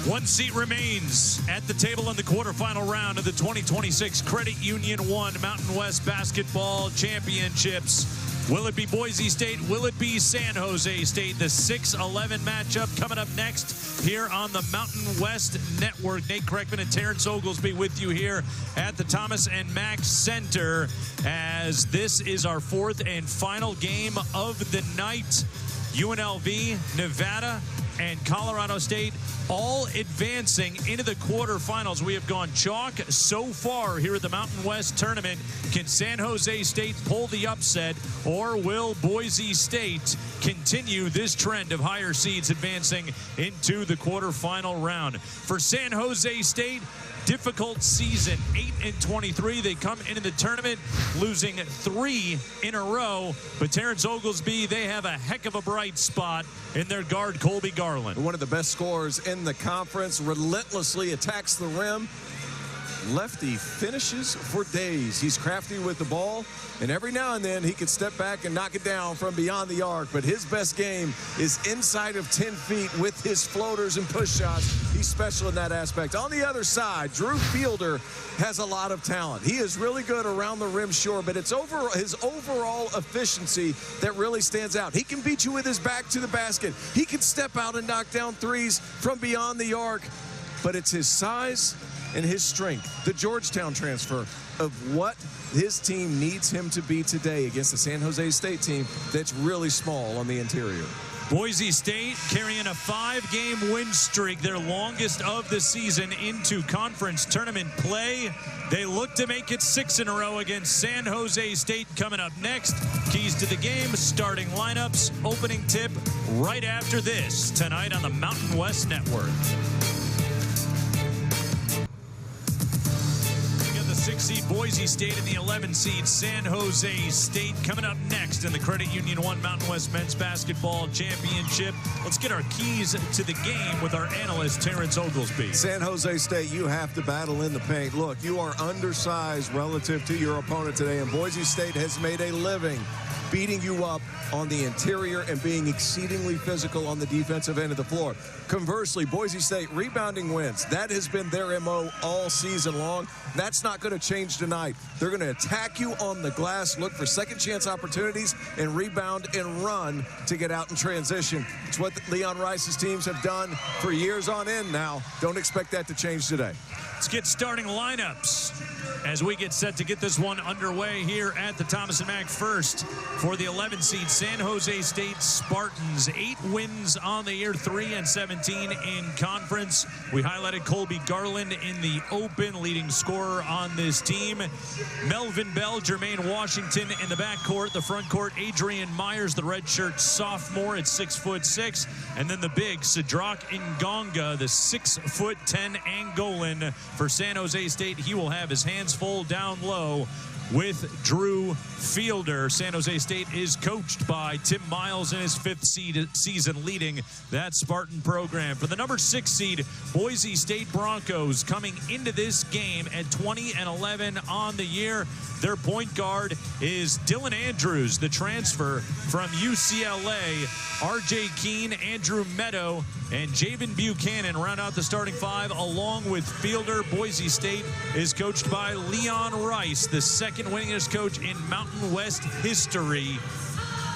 One seat remains at the table in the quarterfinal round of the 2026 Credit Union 1 Mountain West Basketball Championships. Will it be Boise State? Will it be San Jose State? The 6-11 matchup coming up next here on the Mountain West Network. Nate Kreckman and Terrence Oglesby with you here at the Thomas and Mack Center, as this is our fourth and final game of the night. UNLV, Nevada, and Colorado State all advancing into the quarterfinals. We have gone chalk so far here at the Mountain West Tournament. Can San Jose State pull the upset, or will Boise State continue this trend of higher seeds advancing into the quarterfinal round? For San Jose State, difficult season, 8-23. They come into the tournament losing 3 in a row. But Terrence Oglesby, they have a heck of a bright spot in their guard, Colby Garland. One of the best scorers in the conference, relentlessly attacks the rim. Lefty finishes for days. He's crafty with the ball, and every now and then he can step back and knock it down from beyond the arc, but his best game is inside of 10 feet with his floaters and push shots. He's special in that aspect. On the other side, Drew Fielder has a lot of talent. He is really good around the rim, sure, but it's his overall efficiency that really stands out. He can beat you with his back to the basket. He can step out and knock down threes from beyond the arc, but it's his size and his strength, the Georgetown transfer, of what his team needs him to be today against the San Jose State team that's really small on the interior. Boise State carrying a 5-game win streak, their longest of the season, into conference tournament play. They look to make it 6 in a row against San Jose State. Coming up next, keys to the game, starting lineups, opening tip right after this, tonight on the Mountain West Network. 6-seed Boise State and the 11-seed San Jose State coming up next in the Credit Union 1 Mountain West Men's Basketball Championship. Let's get our keys to the game with our analyst, Terrence Oglesby. San Jose State, you have to battle in the paint. Look, you are undersized relative to your opponent today, and Boise State has made a living beating you up on the interior and being exceedingly physical on the defensive end of the floor. Conversely, Boise State rebounding wins. That has been their MO all season long. That's not going to change tonight. They're going to attack you on the glass, look for second chance opportunities, and rebound and run to get out in transition. It's what Leon Rice's teams have done for years on end now. Don't expect that to change today. Let's get starting lineups as we get set to get this one underway here at the Thomas and Mack. First, for the 11-seed San Jose State Spartans, 8 wins on the year, 3-17 in conference. We highlighted Colby Garland in the open, leading scorer on this team. Melvin Bell, Jermaine Washington in the backcourt. The front court, Adrian Myers, the redshirt sophomore at 6'6", and then the big Sidrak Ngonga, the 6'10" Angolan for San Jose State. He will have his hands full down low with Drew Fielder. San Jose State is coached by Tim Miles in his 5th season leading that Spartan program. For the number 6 seed, Boise State Broncos, coming into this game at 20-11 on the year. Their point guard is Dylan Andrews, the transfer from UCLA. R.J. Keene, Andrew Meadow, and Javen Buchanan round out the starting 5 along with Fielder. Boise State is coached by Leon Rice, the second winningest coach in Mountain West history.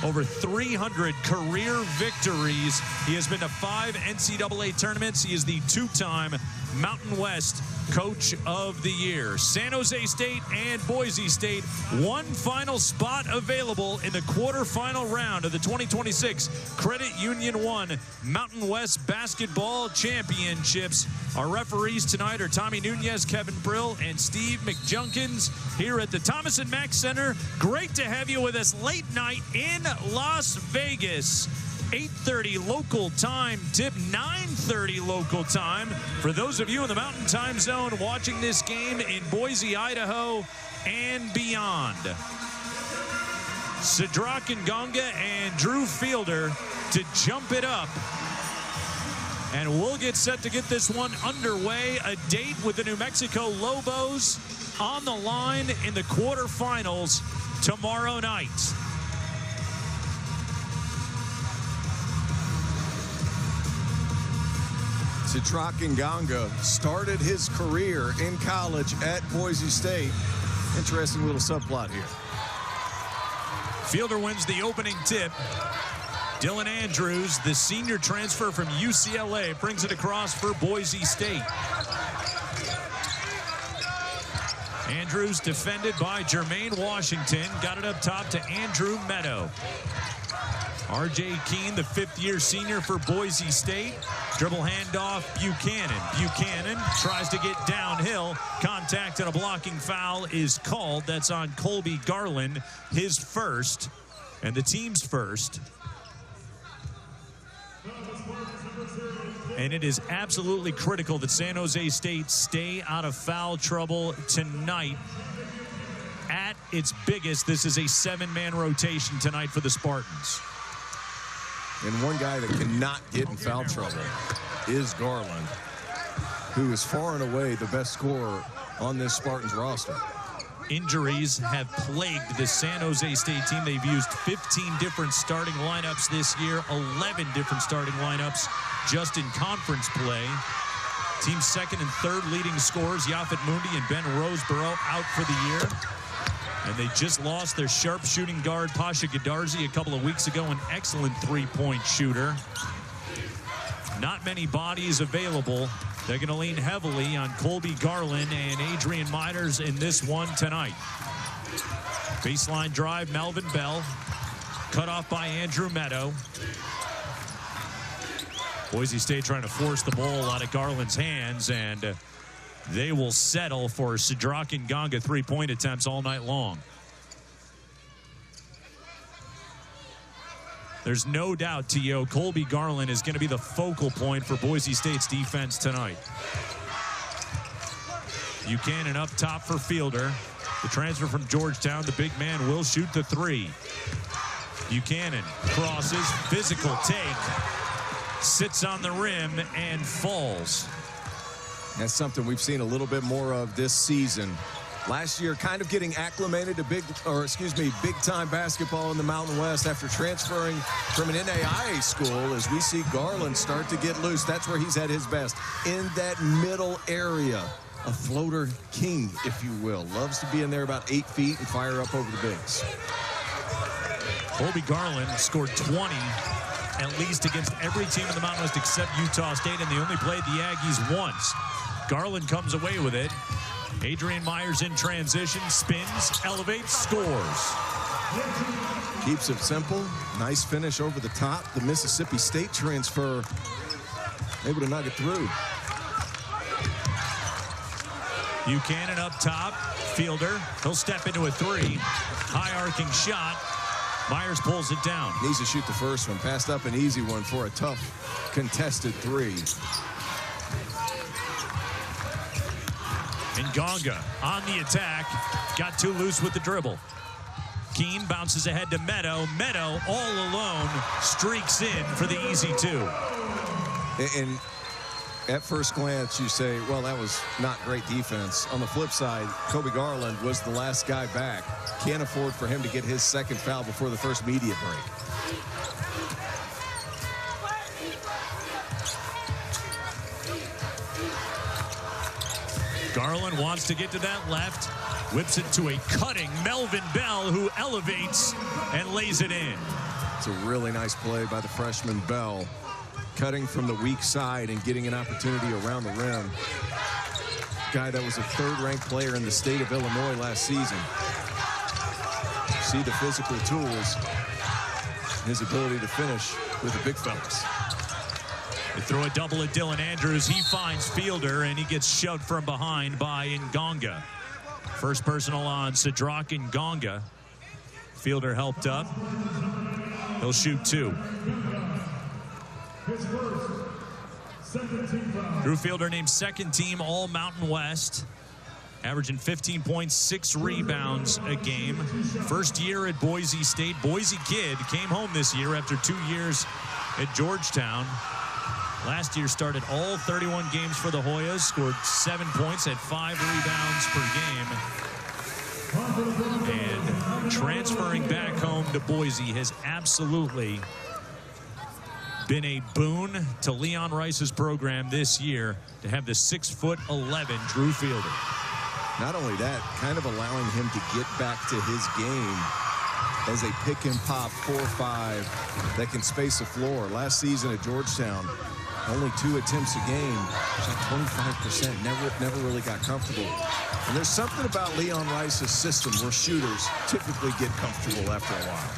Over 300 career victories. He has been to 5 NCAA tournaments. He is the 2-time Mountain West Coach of the Year. San Jose State and Boise State, one final spot available in the quarterfinal round of the 2026 Credit Union 1 Mountain West Basketball Championships. Our referees tonight are Tommy Nunez, Kevin Brill, and Steve McJunkins here at the Thomas and Mack Center. Great to have you with us late night in Las Vegas. 8:30 local time tip, 9:30 local time. For those of you in the Mountain Time Zone watching this game in Boise, Idaho, and beyond. Sidrak Ngonga and Drew Fielder to jump it up. And we'll get set to get this one underway. A date with the New Mexico Lobos on the line in the quarterfinals tomorrow night. Sidrak Nganga started his career in college at Boise State. Interesting little subplot here. Fielder wins the opening tip. Dylan Andrews, the senior transfer from UCLA, brings it across for Boise State. Andrews defended by Jermaine Washington. Got it up top to Andrew Meadow. R.J. Keene, the fifth-year senior for Boise State. Dribble handoff, Buchanan. Buchanan tries to get downhill. Contact and a blocking foul is called. That's on Colby Garland, his first, and the team's first. And it is absolutely critical that San Jose State stay out of foul trouble tonight. At its biggest, this is a 7-man rotation tonight for the Spartans. And one guy that cannot get in foul trouble is Garland, who is far and away the best scorer on this Spartans roster. Injuries have plagued the San Jose State team. They've used 15 different starting lineups this year, 11 different starting lineups just in conference play. Team's second and third leading scorers, Yafet Mundi and Ben Roseborough, out for the year. And they just lost their sharpshooting guard, Pasha Gadarzi, a couple of weeks ago, an excellent three-point shooter. Not many bodies available. They're going to lean heavily on Colby Garland and Adrian Miners in this one tonight. Baseline drive, Melvin Bell. Cut off by Andrew Meadow. Boise State trying to force the ball out of Garland's hands, and they will settle for Sidrak Nganga three-point attempts all night long. There's no doubt, T.O., Colby Garland is going to be the focal point for Boise State's defense tonight. Buchanan up top for Fielder. The transfer from Georgetown, the big man will shoot the three. Buchanan crosses, physical take, sits on the rim and falls. That's something we've seen a little bit more of this season. Last year, kind of getting acclimated to big-time basketball in the Mountain West after transferring from an NAIA school. As we see Garland start to get loose, that's where he's at his best, in that middle area. A floater king, if you will. Loves to be in there about 8 feet and fire up over the bigs. Colby Garland scored 20 at least against every team in the Mountain West except Utah State, and they only played the Aggies once. Garland comes away with it. Adrian Myers in transition, spins, elevates, scores. Keeps it simple. Nice finish over the top. The Mississippi State transfer able to knock it through. Buchanan up top. Fielder. He'll step into a three. High arcing shot. Myers pulls it down. Needs to shoot the first one. Passed up an easy one for a tough contested three. Nganga on the attack. Got too loose with the dribble. Keene bounces ahead to Meadow. Meadow all alone streaks in for the easy two. And at first glance, you say, well, that was not great defense. On the flip side, Colby Garland was the last guy back. Can't afford for him to get his second foul before the first media break. Garland wants to get to that left. Whips it to a cutting Melvin Bell, who elevates and lays it in. It's a really nice play by the freshman Bell. Cutting from the weak side and getting an opportunity around the rim. Guy that was a third-ranked player in the state of Illinois last season. See the physical tools, his ability to finish with the big fellas. They throw a double at Dylan Andrews. He finds Fielder, and he gets shoved from behind by Nganga. First personal on Sidrak Nganga. Fielder helped up. He'll shoot two. Drew Fielder named second team All Mountain West, averaging 15 points, 6 rebounds a game. First year at Boise State. Boise kid came home this year after 2 years at Georgetown. Last year started all 31 games for the Hoyas, scored 7 points, had 5 rebounds per game. And transferring back home to Boise has absolutely been a boon to Leon Rice's program this year to have the 6'11" Drew Fielder. Not only that, kind of allowing him to get back to his game as a pick and pop 4-5 that can space the floor. Last season at Georgetown, only 2 attempts a game, shot 25%, never really got comfortable. And there's something about Leon Rice's system where shooters typically get comfortable after a while.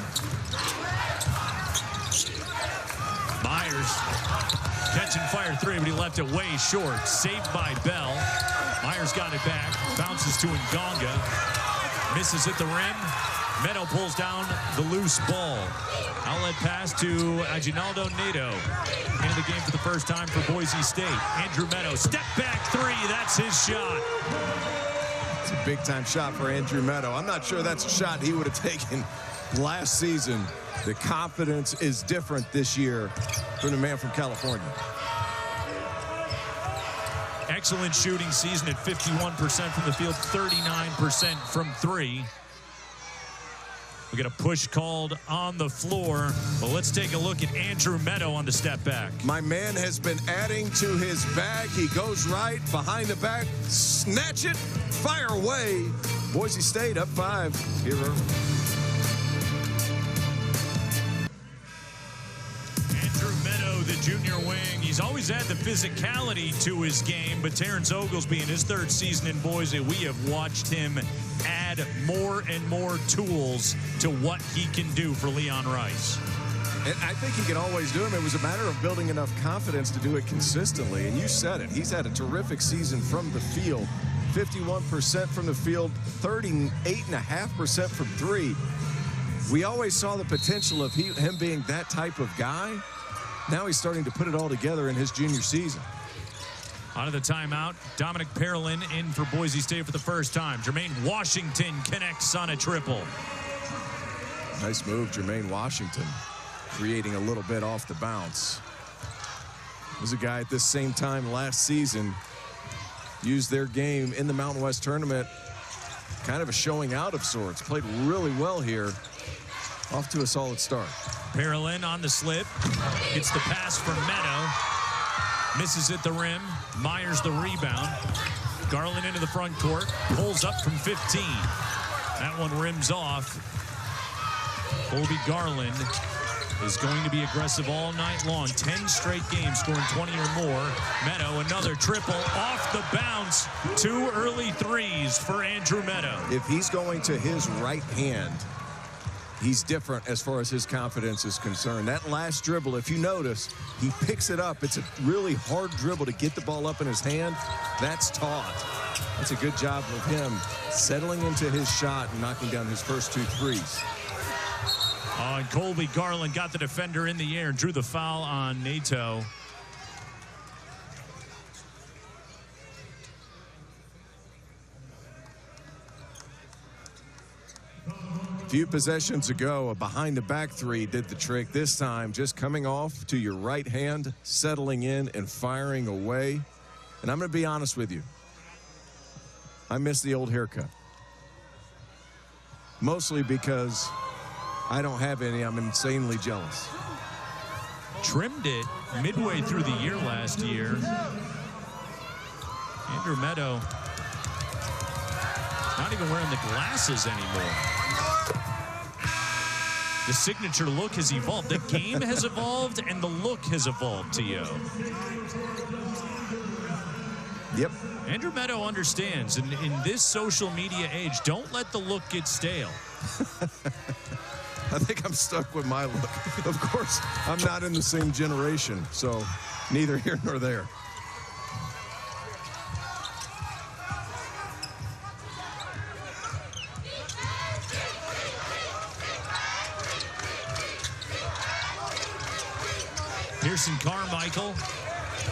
Myers catching fire 3, but he left it way short. Saved by Bell. Myers got it back, bounces to Ngonga, misses at the rim. Meadow pulls down the loose ball. Outlet pass to Aginaldo Nato. Into the game for the first time for Boise State. Andrew Meadow, step back 3, that's his shot. It's a big-time shot for Andrew Meadow. I'm not sure that's a shot he would have taken last season. The confidence is different this year from the man from California. Excellent shooting season at 51% from the field, 39% from 3. We got a push called on the floor. Well, let's take a look at Andrew Meadow on the step back. My man has been adding to his bag. He goes right behind the back, snatch it, fire away. Boise State up 5 here early. Andrew Meadow, the junior wing. He's always had the physicality to his game, but Terrence Oglesby in his 3rd season in Boise, we have watched him add more and more tools to what he can do for Leon Rice. And I think he can always do them. It was a matter of building enough confidence to do it consistently. And you said it. He's had a terrific season from the field. 51% from the field, 38.5% from 3. We always saw the potential of him being that type of guy. Now he's starting to put it all together in his junior season. Out of the timeout, Dominic Parolin in for Boise State for the first time. Jermaine Washington connects on a triple. Nice move, Jermaine Washington, creating a little bit off the bounce. There's a guy at this same time last season used their game in the Mountain West tournament, kind of a showing out of sorts. Played really well here. Off to a solid start. Parolin on the slip, gets the pass from Meadow. Misses at the rim. Myers the rebound. Garland into the front court. Pulls up from 15. That one rims off. Colby Garland is going to be aggressive all night long. 10 straight games scoring 20 or more. Meadow, another triple off the bounce. 2 early threes for Andrew Meadow. If he's going to his right hand, he's different as far as his confidence is concerned. That last dribble, if you notice, he picks it up. It's a really hard dribble to get the ball up in his hand. That's taught. That's a good job of him settling into his shot and knocking down his first 2 threes. Oh, and Colby Garland got the defender in the air and drew the foul on Nato. Few possessions ago, a behind-the-back 3 did the trick. This time, just coming off to your right hand, settling in and firing away. And I'm going to be honest with you. I miss the old haircut. Mostly because I don't have any. I'm insanely jealous. Trimmed it midway through the year last year. Andrew Meadow not even wearing the glasses anymore. The signature look has evolved. The game has evolved, and the look has evolved, T.O. Yep. Andrew Meadow understands, and in this social media age, don't let the look get stale. I think I'm stuck with my look. Of course, I'm not in the same generation, so neither here nor there. Pearson Carmichael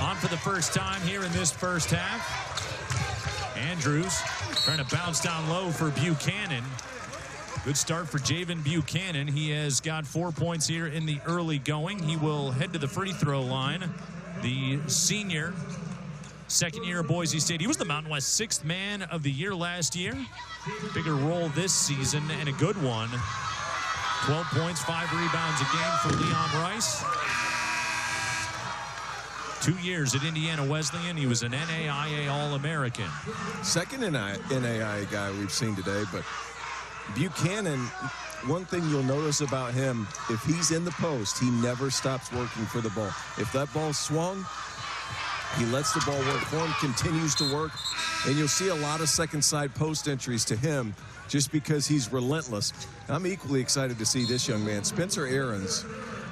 on for the first time here in this first half. Andrews trying to bounce down low for Buchanan. Good start for Javen Buchanan. He has got 4 points here in the early going. He will head to the free throw line. The senior, second year of Boise State. He was the Mountain West 6th man of the year last year. Bigger role this season and a good one. 12 points, 5 rebounds a game for Leon Rice. 2 years at Indiana Wesleyan. He was an NAIA All-American. Second NAIA guy we've seen today, but Buchanan, one thing you'll notice about him, if he's in the post, he never stops working for the ball. If that ball swung, he lets the ball work for him, continues to work, and you'll see a lot of second side post entries to him just because he's relentless. I'm equally excited to see this young man. Spencer Aarons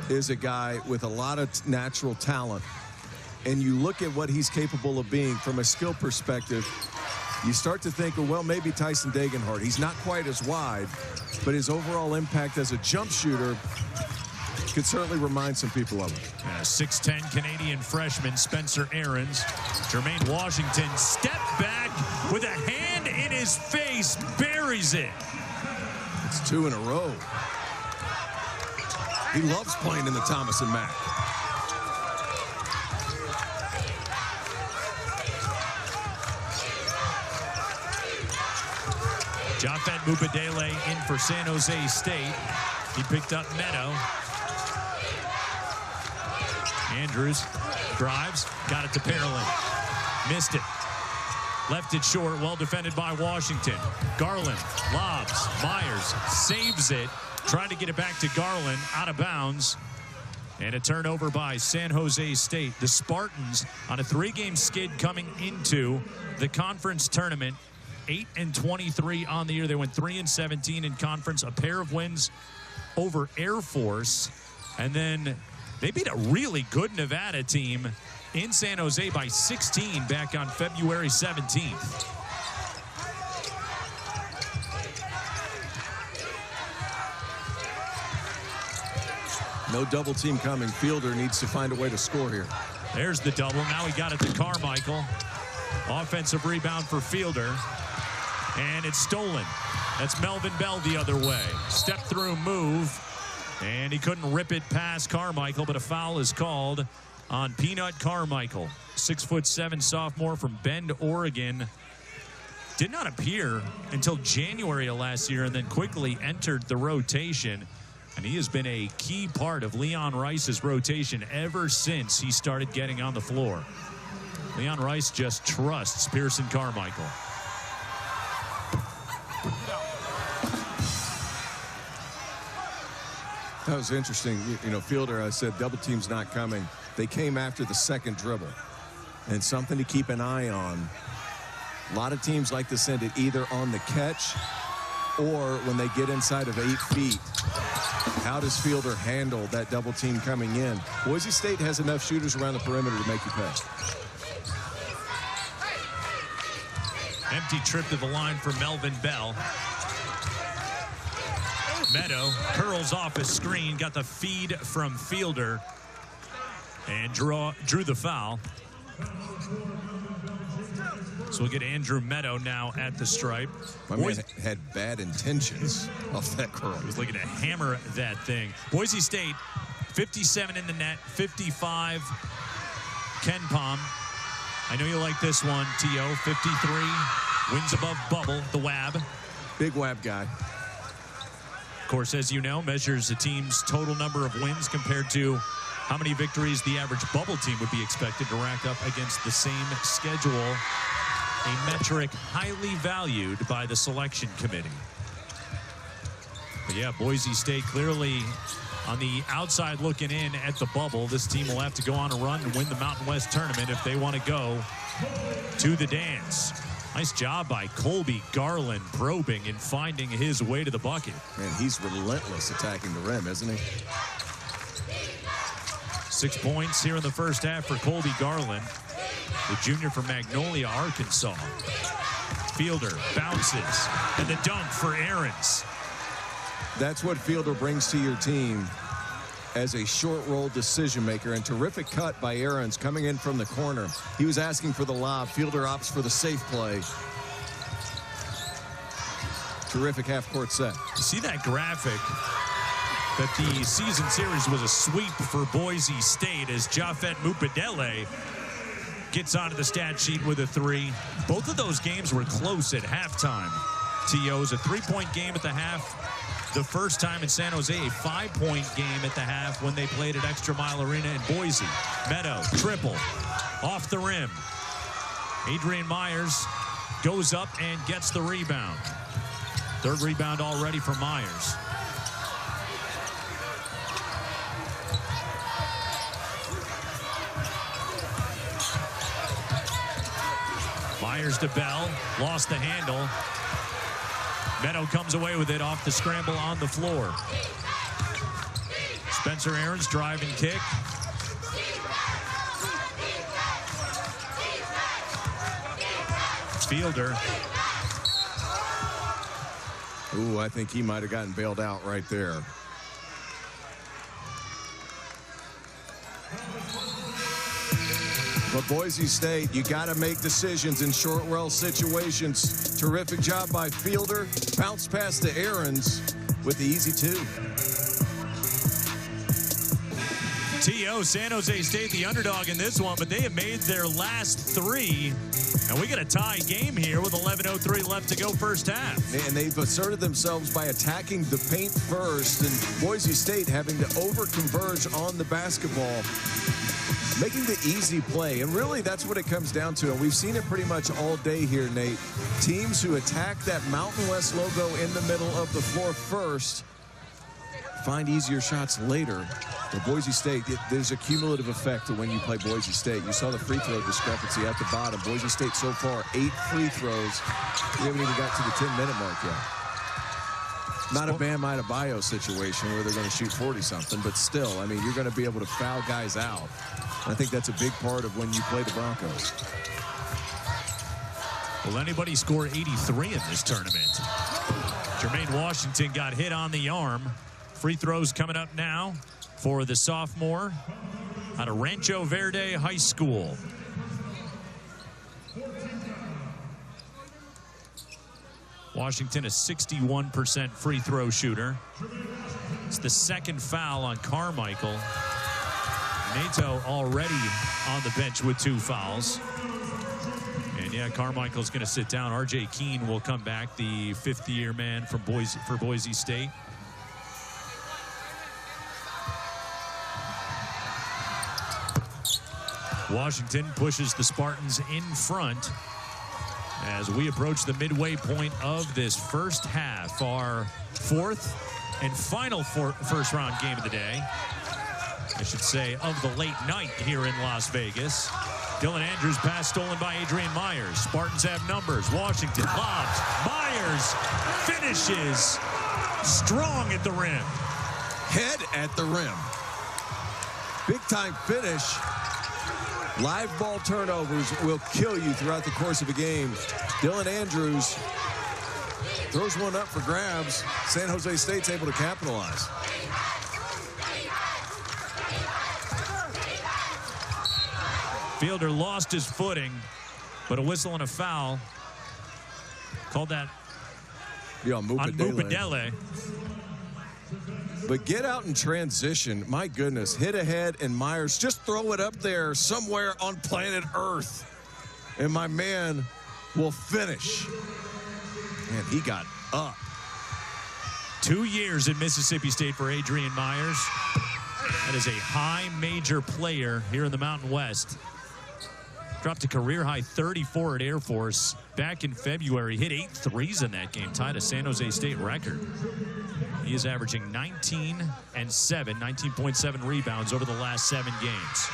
is a guy with a lot of natural talent, and you look at what he's capable of being from a skill perspective, you start to think, well, maybe Tyson Degenhardt. He's not quite as wide, but his overall impact as a jump shooter could certainly remind some people of him. 6'10" Canadian freshman Spencer Aarons. Jermaine Washington step back with a hand in his face, buries it. It's 2 in a row. He loves playing in the Thomas and Mack. Japhet Mubadele in for San Jose State. He picked up Meadow. Andrews drives, got it to Pearland. Missed it. Left it short, well defended by Washington. Garland lobs, Myers saves it. Trying to get it back to Garland, out of bounds. And a turnover by San Jose State. The Spartans on a 3-game skid coming into the conference tournament. 8-23 on the year. They went 3-17 in conference. A pair of wins over Air Force. And then they beat a really good Nevada team in San Jose by 16 back on February 17th. No double team coming. Fielder needs to find a way to score here. There's the double. Now he got it to Carmichael. Offensive rebound for Fielder. And it's stolen. That's Melvin Bell the other way. Step through move. And he couldn't rip it past Carmichael, but a foul is called on Peanut Carmichael. 6'7" sophomore from Bend, Oregon. Did not appear until January of last year and then quickly entered the rotation. And he has been a key part of Leon Rice's rotation ever since he started getting on the floor. Leon Rice just trusts Pearson Carmichael. That was interesting. You know, Fielder, I said double team's not coming. They came after the second dribble. And something to keep an eye on. A lot of teams like to send it either on the catch or when they get inside of 8 feet. How does Fielder handle that double team coming in? Boise State has enough shooters around the perimeter to make you pay. Empty trip to the line for Melvin Bell. Meadow curls off his screen, got the feed from Fielder, and drew the foul. So we'll get Andrew Meadow now at the stripe. My man had bad intentions off that curl. He was looking to hammer that thing. Boise State, 57 in the net, 55 Ken Palm. I know you like this one, T.O. 53, wins above bubble, the WAB. Big WAB guy. Of course, as you know, measures the team's total number of wins compared to how many victories the average bubble team would be expected to rack up against the same schedule, a metric highly valued by the selection committee. But yeah, Boise State clearly on the outside looking in at the bubble. This team will have to go on a run and win the Mountain West tournament if they want to go to the dance. Nice job by Colby Garland probing and finding his way to the bucket. Man, he's relentless attacking the rim, isn't he? 6 points here in the first half for Colby Garland, the junior from Magnolia, Arkansas. Fielder bounces, and the dunk for Aarons. That's what Fielder brings to your team as a short roll decision maker, and terrific cut by Aarons coming in from the corner. He was asking for the lob. Fielder opts for the safe play. Terrific half-court set. You see that graphic that the season series was a sweep for Boise State as Japhet Mubadele gets onto the stat sheet with a 3. Both of those games were close at halftime. T.O.'s a 3-point game at the half. the first time in San Jose, a 5-point game at the half when they played at Extra Mile Arena in Boise. Meadow, triple, off the rim. Adrian Myers goes up and gets the rebound. Third rebound already for Myers. Myers to Bell, lost the handle. Meadow comes away with it off the scramble on the floor. Spencer Aarons drive and kick. Fielder. Ooh, I think he might have gotten bailed out right there. But Boise State, you got to make decisions in short roll situations. Terrific job by Fielder. Bounce pass to Aarons with the easy 2. T.O. San Jose State, the underdog in this one, but they have made their last 3. And we got a tie game here with 11:03 left to go first half. And they've asserted themselves by attacking the paint first, and Boise State having to over-converge on the basketball, making the easy play. And really, that's what it comes down to. And we've seen it pretty much all day here, Nate. Teams who attack that Mountain West logo in the middle of the floor first find easier shots later. But Boise State, there's a cumulative effect to when you play Boise State. You saw the free throw discrepancy at the bottom. Boise State so far, 8 free throws. They haven't even got to the 10-minute mark yet. Not a Bam Adebayo situation where they're going to shoot 40-something, but still, I mean, you're going to be able to foul guys out. I think that's a big part of when you play the Broncos. Will anybody score 83 in this tournament? Jermaine Washington got hit on the arm. Free throws coming up now for the sophomore out of Rancho Verde High School. Washington, a 61% free throw shooter. It's the second foul on Carmichael. Nato already on the bench with 2 fouls. And yeah, Carmichael's going to sit down. R.J. Keene will come back, the 5th-year man from Boise State. Washington pushes the Spartans in front as we approach the midway point of this first half. Our 4th and final first-round game of the day. I should say of the late night here in Las Vegas. Dylan Andrews pass stolen by Adrian Myers. Spartans have numbers. Washington lobs. Myers finishes strong at the rim. Head at the rim. Big time finish. Live ball turnovers will kill you throughout the course of a game. Dylan Andrews throws one up for grabs. San Jose State's able to capitalize. Fielder lost his footing, but a whistle and a foul. Called that on Mupedele. But get out in transition. My goodness, hit ahead, and Myers just throw it up there somewhere on planet Earth. And my man will finish. Man, he got up. 2 years at Mississippi State for Adrian Myers. That is a high major player here in the Mountain West. Dropped a career-high 34 at Air Force back in February. Hit 8 threes in that game, tied a San Jose State record. He is averaging 19 and 7, 19.7 rebounds over the last 7 games.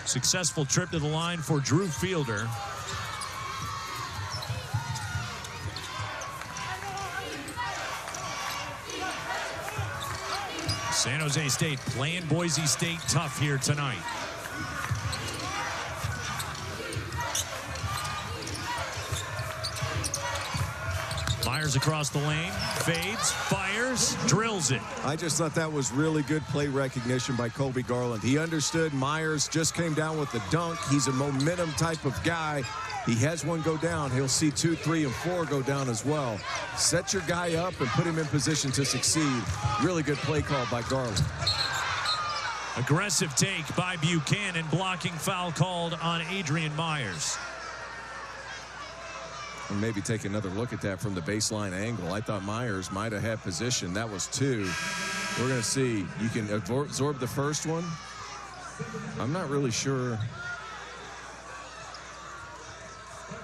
Successful trip to the line for Drew Fielder. San Jose State playing Boise State tough here tonight. Myers across the lane, fades, fires, drills it. I just thought that was really good play recognition by Colby Garland. He understood Myers just came down with the dunk. He's a momentum type of guy. He has one go down. He'll see 2, 3, and 4 go down as well. Set your guy up and put him in position to succeed. Really good play call by Garland. Aggressive take by Buchanan, blocking foul called on Adrian Myers. And maybe take another look at that from the baseline angle. I thought Myers might have had position. That was 2. We're going to see. You can absorb the first one. I'm not really sure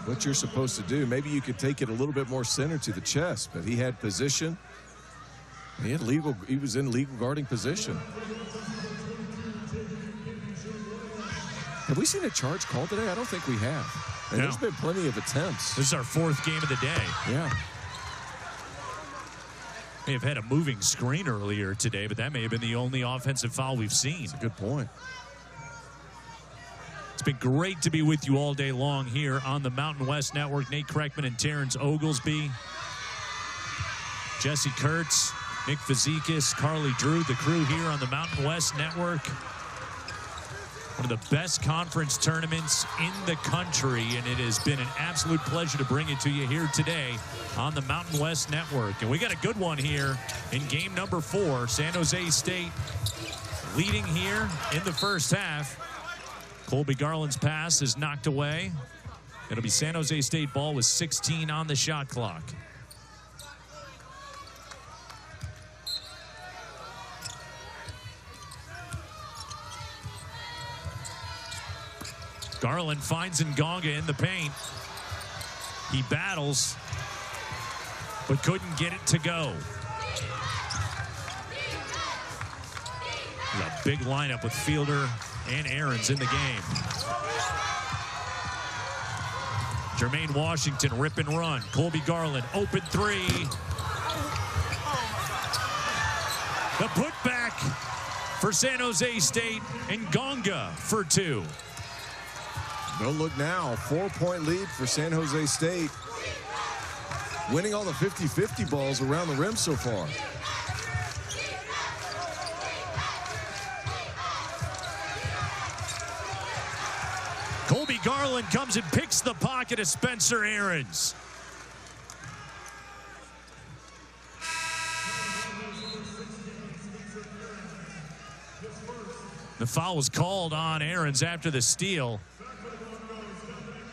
what you're supposed to do. Maybe you could take it a little bit more center to the chest, but he had position. He was in legal guarding position. Have we seen a charge called today? I don't think we have. And no. There's been plenty of attempts. This is our 4th game of the day. Yeah. May have had a moving screen earlier today, but that may have been the only offensive foul we've seen. That's a good point. It's been great to be with you all day long here on the Mountain West Network. Nate Kreckman and Terrence Oglesby, Jesse Kurtz, Nick Fazikis, Carly Drew, the crew here on the Mountain West Network. One of the best conference tournaments in the country, and it has been an absolute pleasure to bring it to you here today on the Mountain West Network. And we got a good one here in game number 4. San Jose State leading here in the first half. Colby Garland's pass is knocked away. It'll be San Jose State ball with 16 on the shot clock. Garland finds Ngonga in the paint. He battles, but couldn't get it to go. A big lineup with Fielder and Aarons in the game. Jermaine Washington, rip and run. Colby Garland, open 3. The putback for San Jose State, and Ngonga for 2. Don't look now. 4-point lead for San Jose State. Winning all the 50-50 balls around the rim so far. Colby Garland comes and picks the pocket of Spencer Aarons. The foul was called on Aarons after the steal.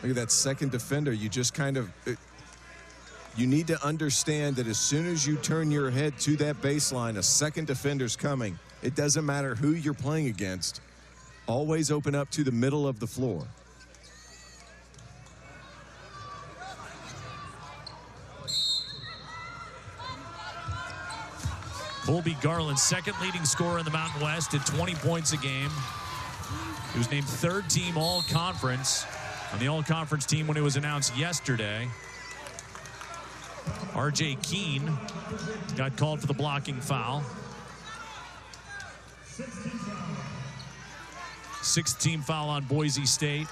Look at that second defender. You just kind of, you need to understand that as soon as you turn your head to that baseline, a second defender's coming. It doesn't matter who you're playing against. Always open up to the middle of the floor. Colby Garland, second leading scorer in the Mountain West at 20 points a game. He was named 3rd team all-conference on the all-conference team when it was announced yesterday. R.J. Keene got called for the blocking foul. 6th team foul on Boise State.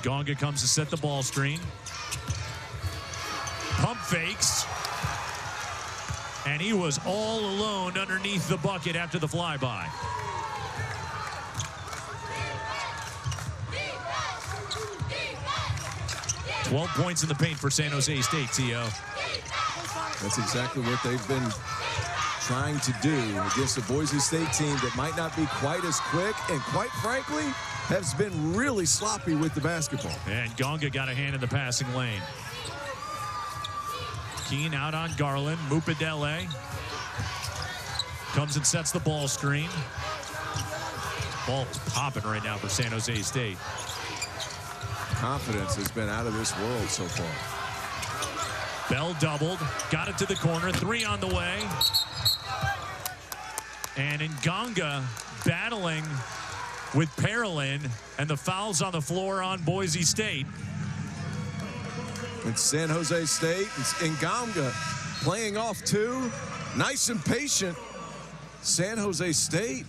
Ngonga comes to set the ball screen. Pump fakes. And he was all alone underneath the bucket after the flyby. Defense! 12 points in the paint for San Jose State, T.O. That's exactly what they've been trying to do against a Boise State team that might not be quite as quick and, quite frankly, has been really sloppy with the basketball. And Ngonga got a hand in the passing lane. Keene out on Garland. Mupadele comes and sets the ball screen. Ball is popping right now for San Jose State. Confidence has been out of this world so far. Bell doubled. Got it to the corner. 3 on the way. And Ngonga battling with Parolin, and the foul's on the floor on Boise State. It's San Jose State. It's Ngonga playing off 2. Nice and patient. San Jose State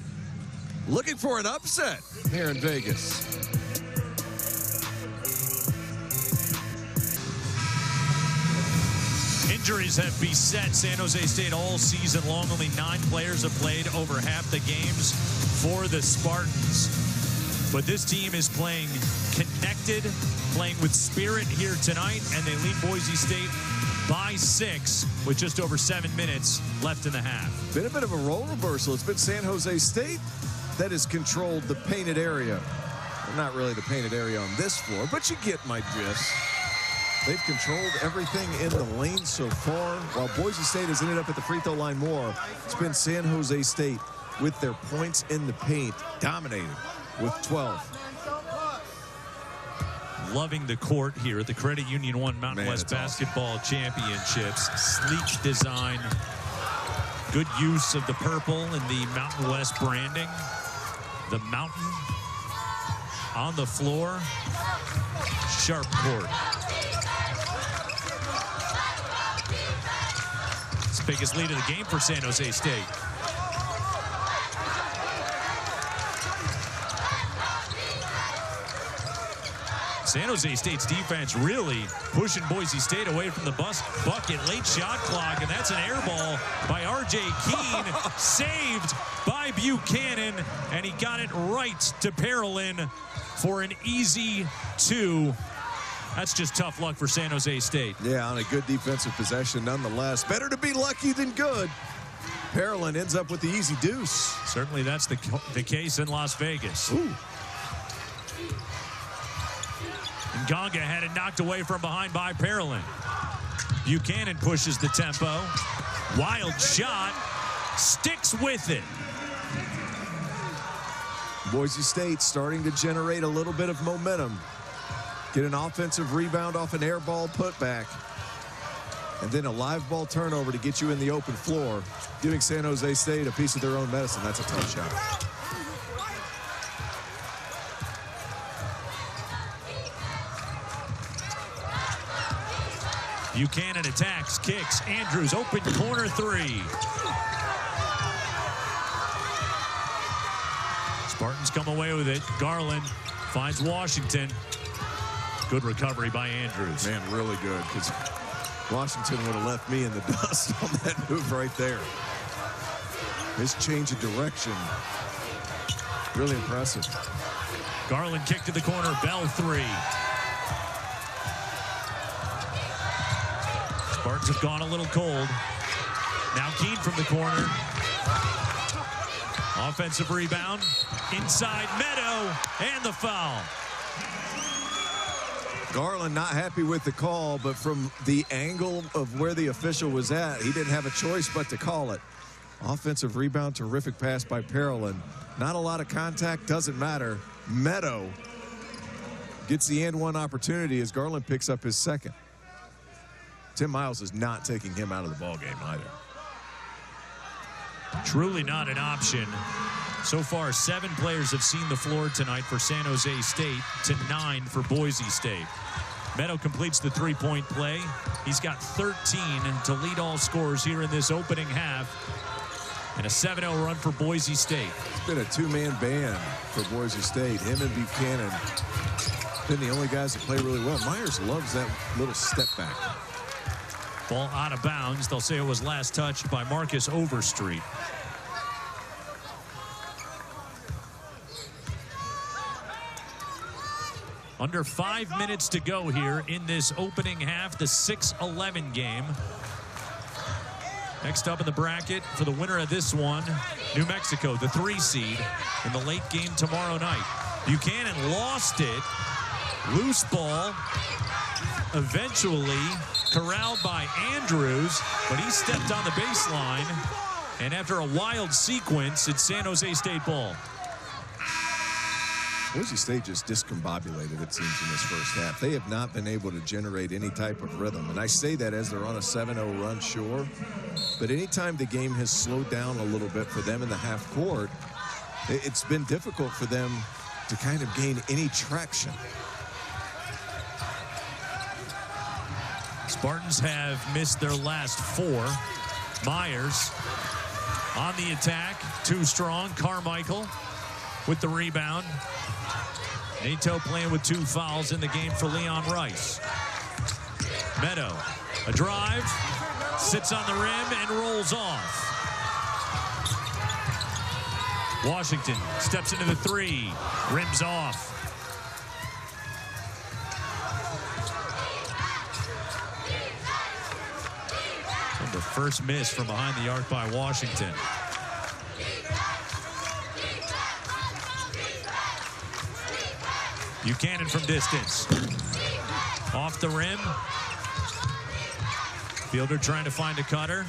looking for an upset here in Vegas. Injuries have beset San Jose State all season long. Only 9 players have played over half the games for the Spartans. But this team is playing connected, playing with spirit here tonight, and they lead Boise State by 6 with just over 7 minutes left in the half. Been a bit of a role reversal. It's been San Jose State that has controlled the painted area. Well, not really the painted area on this floor, but you get my gist. They've controlled everything in the lane so far. While Boise State has ended up at the free throw line more, it's been San Jose State with their points in the paint dominated with 12. Loving the court here at the Credit Union 1 Mountain West Basketball Championships. Sleek design. Good use of the purple and the Mountain West branding. The mountain on the floor. Sharp court. It's the biggest lead of the game for San Jose State. San Jose State's defense really pushing Boise State away from the bucket. Late shot clock, and that's an air ball by R.J. Keene. Saved by Buchanan, and he got it right to Parolin for an easy 2. That's just tough luck for San Jose State. Yeah, on a good defensive possession nonetheless. Better to be lucky than good. Parolin ends up with the easy deuce. Certainly that's the case in Las Vegas. Ooh. Ngonga had it knocked away from behind by Parolin. Buchanan pushes the tempo. Wild shot. Sticks with it. Boise State starting to generate a little bit of momentum. Get an offensive rebound off an air ball putback. And then a live ball turnover to get you in the open floor. Giving San Jose State a piece of their own medicine. That's a tough shot. Buchanan attacks, kicks. Andrews, open corner 3. Spartans come away with it. Garland finds Washington. Good recovery by Andrews. Man, really good, because Washington would have left me in the dust on that move right there. His change of direction, really impressive. Garland kick to the corner, Bell 3. Spartans have gone a little cold. Now Keene from the corner. Offensive rebound. Inside Meadow, and the foul. Garland not happy with the call, but from the angle of where the official was at, he didn't have a choice but to call it. Offensive rebound, terrific pass by Parolin. Not a lot of contact, doesn't matter. Meadow gets the and one opportunity as Garland picks up his second. Tim Miles is not taking him out of the ballgame either. Truly not an option. So far, 7 players have seen the floor tonight for San Jose State to 9 for Boise State. Meadow completes the 3-point play. He's got 13 to lead all scorers here in this opening half. And a 7-0 run for Boise State. It's been a 2-man band for Boise State. Him and Buchanan been the only guys that play really well. Myers loves that little step back. Ball out of bounds. They'll say it was last touched by Marcus Overstreet. Under 5 minutes to go here in this opening half, the 6-11 game. Next up in the bracket for the winner of this one, New Mexico, the 3 seed, in the late game tomorrow night. Buchanan lost it. Loose ball. Eventually corralled by Andrews, but he stepped on the baseline. And after a wild sequence, it's San Jose State ball. Boise State just discombobulated, it seems, in this first half. They have not been able to generate any type of rhythm. And I say that as they're on a 7-0 run, sure. But anytime the game has slowed down a little bit for them in the half court, it's been difficult for them to kind of gain any traction. Spartans have missed their last 4. Myers on the attack, too strong. Carmichael with the rebound. Nato playing with 2 fouls in the game for Leon Rice. Meadow, a drive, sits on the rim and rolls off. Washington steps into the 3, rims off. First miss from behind the arc by Washington. Buchanan from distance. Off the rim. Fielder trying to find a cutter.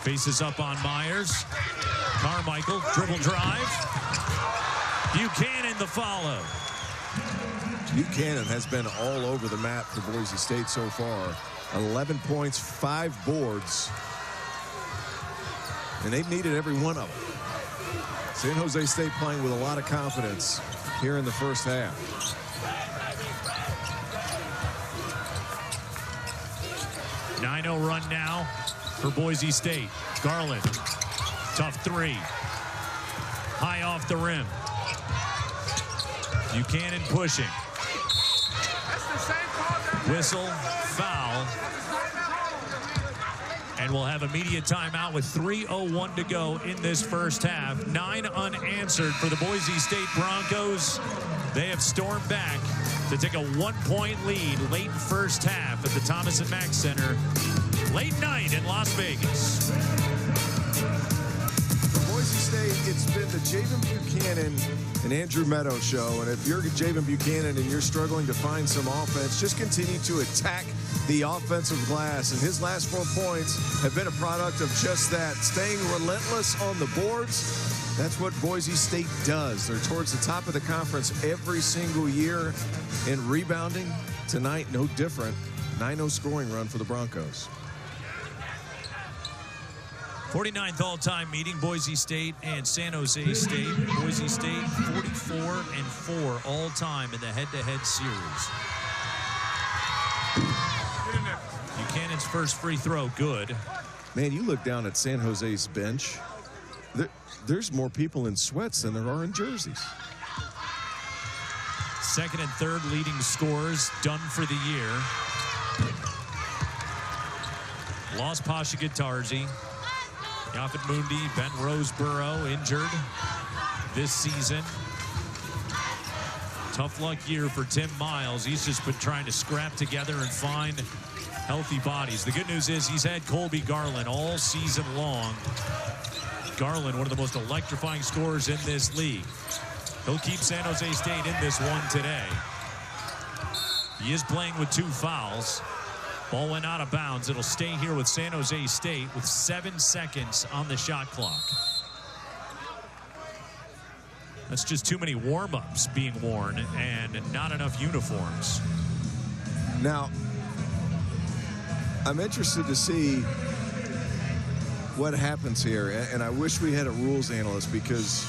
Faces up on Myers. Carmichael, dribble drive. Buchanan the follow. Buchanan has been all over the map for Boise State so far. 11 points, 5 boards. And they've needed every one of them. San Jose State playing with a lot of confidence here in the first half. Nine-0 run now for Boise State. Garland, tough three. High off the rim. Buchanan pushing. Whistle, foul. And we'll have immediate timeout with 3:01 to go in this first half. 9 unanswered for the Boise State Broncos. They have stormed back to take a 1-point lead late first half at the Thomas & Mack Center. Late night in Las Vegas. For Boise State, it's been the Javen Buchanan and Andrew Meadows show. And if you're Javen Buchanan and you're struggling to find some offense, just continue to attack the offensive glass. And his last 4 points have been a product of just that, staying relentless on the boards. That's what Boise State does. They're towards the top of the conference every single year in rebounding. Tonight, no different. 9-0 scoring run for the Broncos. 49th all-time meeting, Boise State and San Jose State. Boise State 44-4 all-time in the head-to-head series. Buchanan's first free throw, good. Man, you look down at San Jose's bench. There's more people in sweats than there are in jerseys. Second and third leading scorers done for the year. Lost Pasha Guitarzi. Yafet Mundi, Ben Roseborough injured this season. Tough luck year for Tim Miles. He's just been trying to scrap together and find healthy bodies. The good news is he's had Colby Garland all season long. Garland, one of the most electrifying scorers in this league. He'll keep San Jose State in this one today. He is playing with 2 fouls. Ball went out of bounds. It'll stay here with San Jose State with 7 seconds on the shot clock. That's just too many warm-ups being worn and not enough uniforms. Now, I'm interested to see what happens here, and I wish we had a rules analyst, because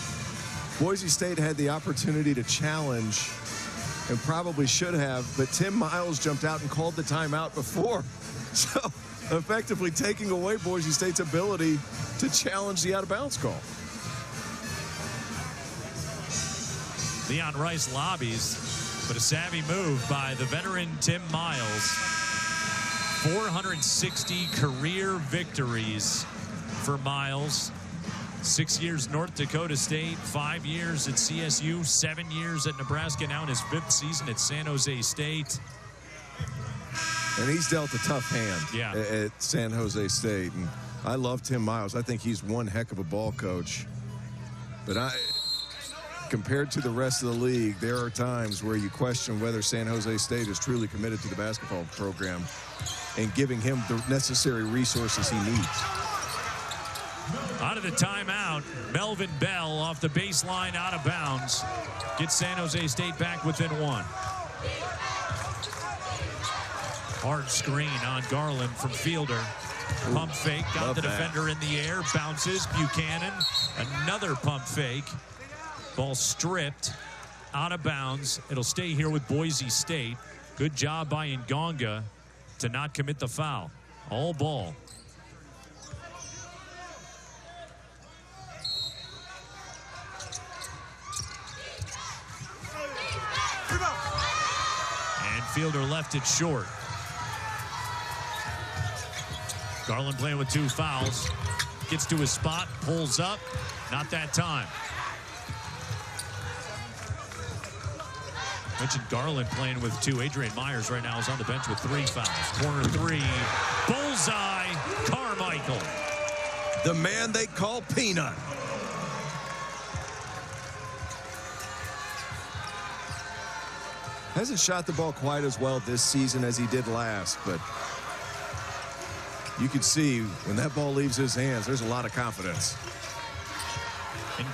Boise State had the opportunity to challenge and probably should have, but Tim Miles jumped out and called the timeout before. So effectively taking away Boise State's ability to challenge the out-of-bounds call. Leon Rice lobbies, but a savvy move by the veteran Tim Miles. 460 career victories for Miles. 6 years North Dakota State, 5 years at CSU, 7 years at Nebraska, now in his 5th season at San Jose State. And he's dealt a tough hand at San Jose State. And I love Tim Miles. I think he's one heck of a ball coach. But compared to the rest of the league, there are times where you question whether San Jose State is truly committed to the basketball program and giving him the necessary resources he needs. Out of the timeout, Melvin Bell off the baseline, out of bounds. Gets San Jose State back within 1. Hard screen on Garland from Fielder. Pump fake, got the defender in the air, bounces. Buchanan, another pump fake. Ball stripped, out of bounds. It'll stay here with Boise State. Good job by Ngonga to not commit the foul. All ball. Fielder left it short. Garland playing with 2 fouls. Gets to his spot, pulls up. Not that time. Mentioned Garland playing with 2. Adrian Myers right now is on the bench with 3 fouls. Corner 3. Bullseye. Carmichael. The man they call Peanut. Hasn't shot the ball quite as well this season as he did last, but you can see when that ball leaves his hands, there's a lot of confidence.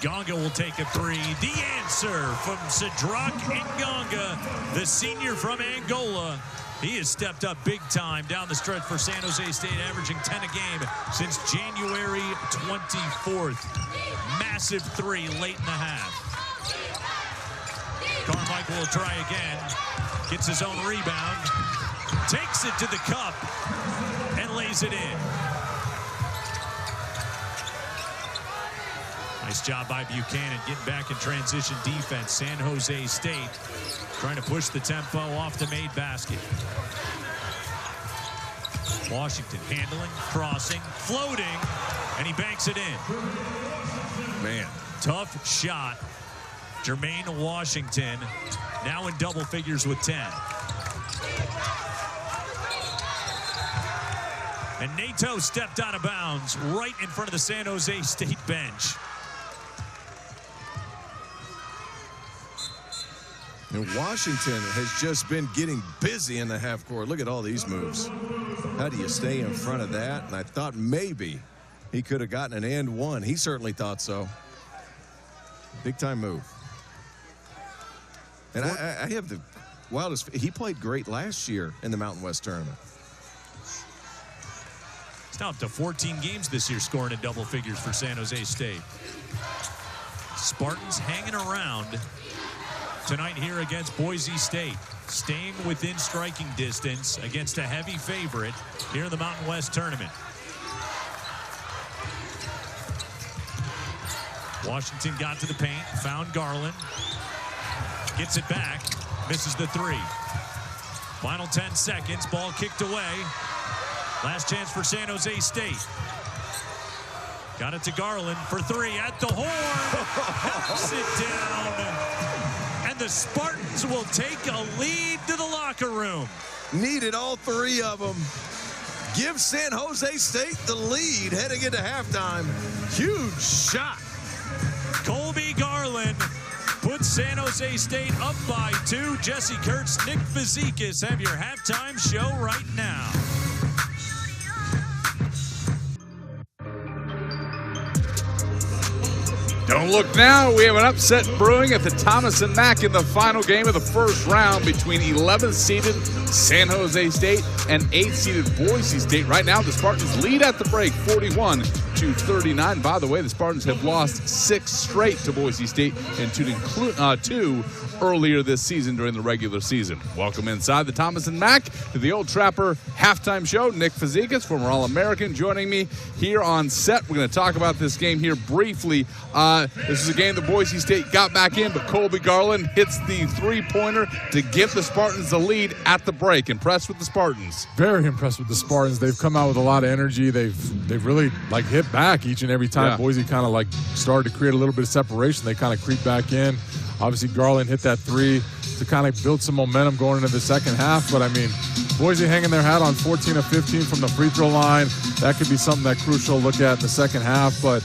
Ngonga will take a 3. The answer from Cedric Ngonga, the senior from Angola. He has stepped up big time down the stretch for San Jose State, averaging 10 a game since January 24th. Massive 3 late in the half. Carmichael will try again. Gets his own rebound. Takes it to the cup and lays it in. Nice job by Buchanan getting back in transition defense. San Jose State trying to push the tempo off the made basket. Washington handling, crossing, floating, and he banks it in. Man. Tough shot. Jermaine Washington now in double figures with 10. And Nato stepped out of bounds right in front of the San Jose State bench. And Washington has just been getting busy in the half court. Look at all these moves. How do you stay in front of that? And I thought maybe he could have gotten an and one. He certainly thought so. Big time move. And I have the wildest. He played great last year in the Mountain West tournament. He's now up to 14 games this year scoring in double figures for San Jose State. Spartans hanging around tonight here against Boise State, staying within striking distance against a heavy favorite here in the Mountain West tournament. Washington got to the paint, found Garland, gets it back, misses the 3. Final 10 seconds, ball kicked away. Last chance for San Jose State. Got it to Garland for 3 at the horn. Helps it down. And the Spartans will take a lead to the locker room. Needed all 3 of them. Give San Jose State the lead heading into halftime. Huge shot. Colby Garland puts San Jose State up by 2. Jesse Kurtz, Nick Fazekas have your halftime show right now. Don't look now. We have an upset brewing at the Thomas and Mack in the final game of the first round between 11th-seeded San Jose State and 8th-seeded Boise State. Right now, the Spartans lead at the break, 41-39. By the way, the Spartans have lost 6 straight to Boise State, including 2 earlier this season during the regular season. Welcome inside the Thomas and Mack to the Old Trapper halftime show. Nick Fazekas, former All-American, joining me here on set. We're going to talk about this game here briefly. This is a game that Boise State got back in, but Colby Garland hits the 3-pointer to give the Spartans the lead at the break. Impressed with the Spartans? Very impressed with the Spartans. They've come out with a lot of energy. They've really hit back each and every time. Boise kind of started to create a little bit of separation. They kind of creep back in. Obviously, Garland hit that 3 to kind of build some momentum going into the second half. But, I mean, Boise hanging their hat on 14 of 15 from the free throw line. That could be something that crucial to look at in the second half. But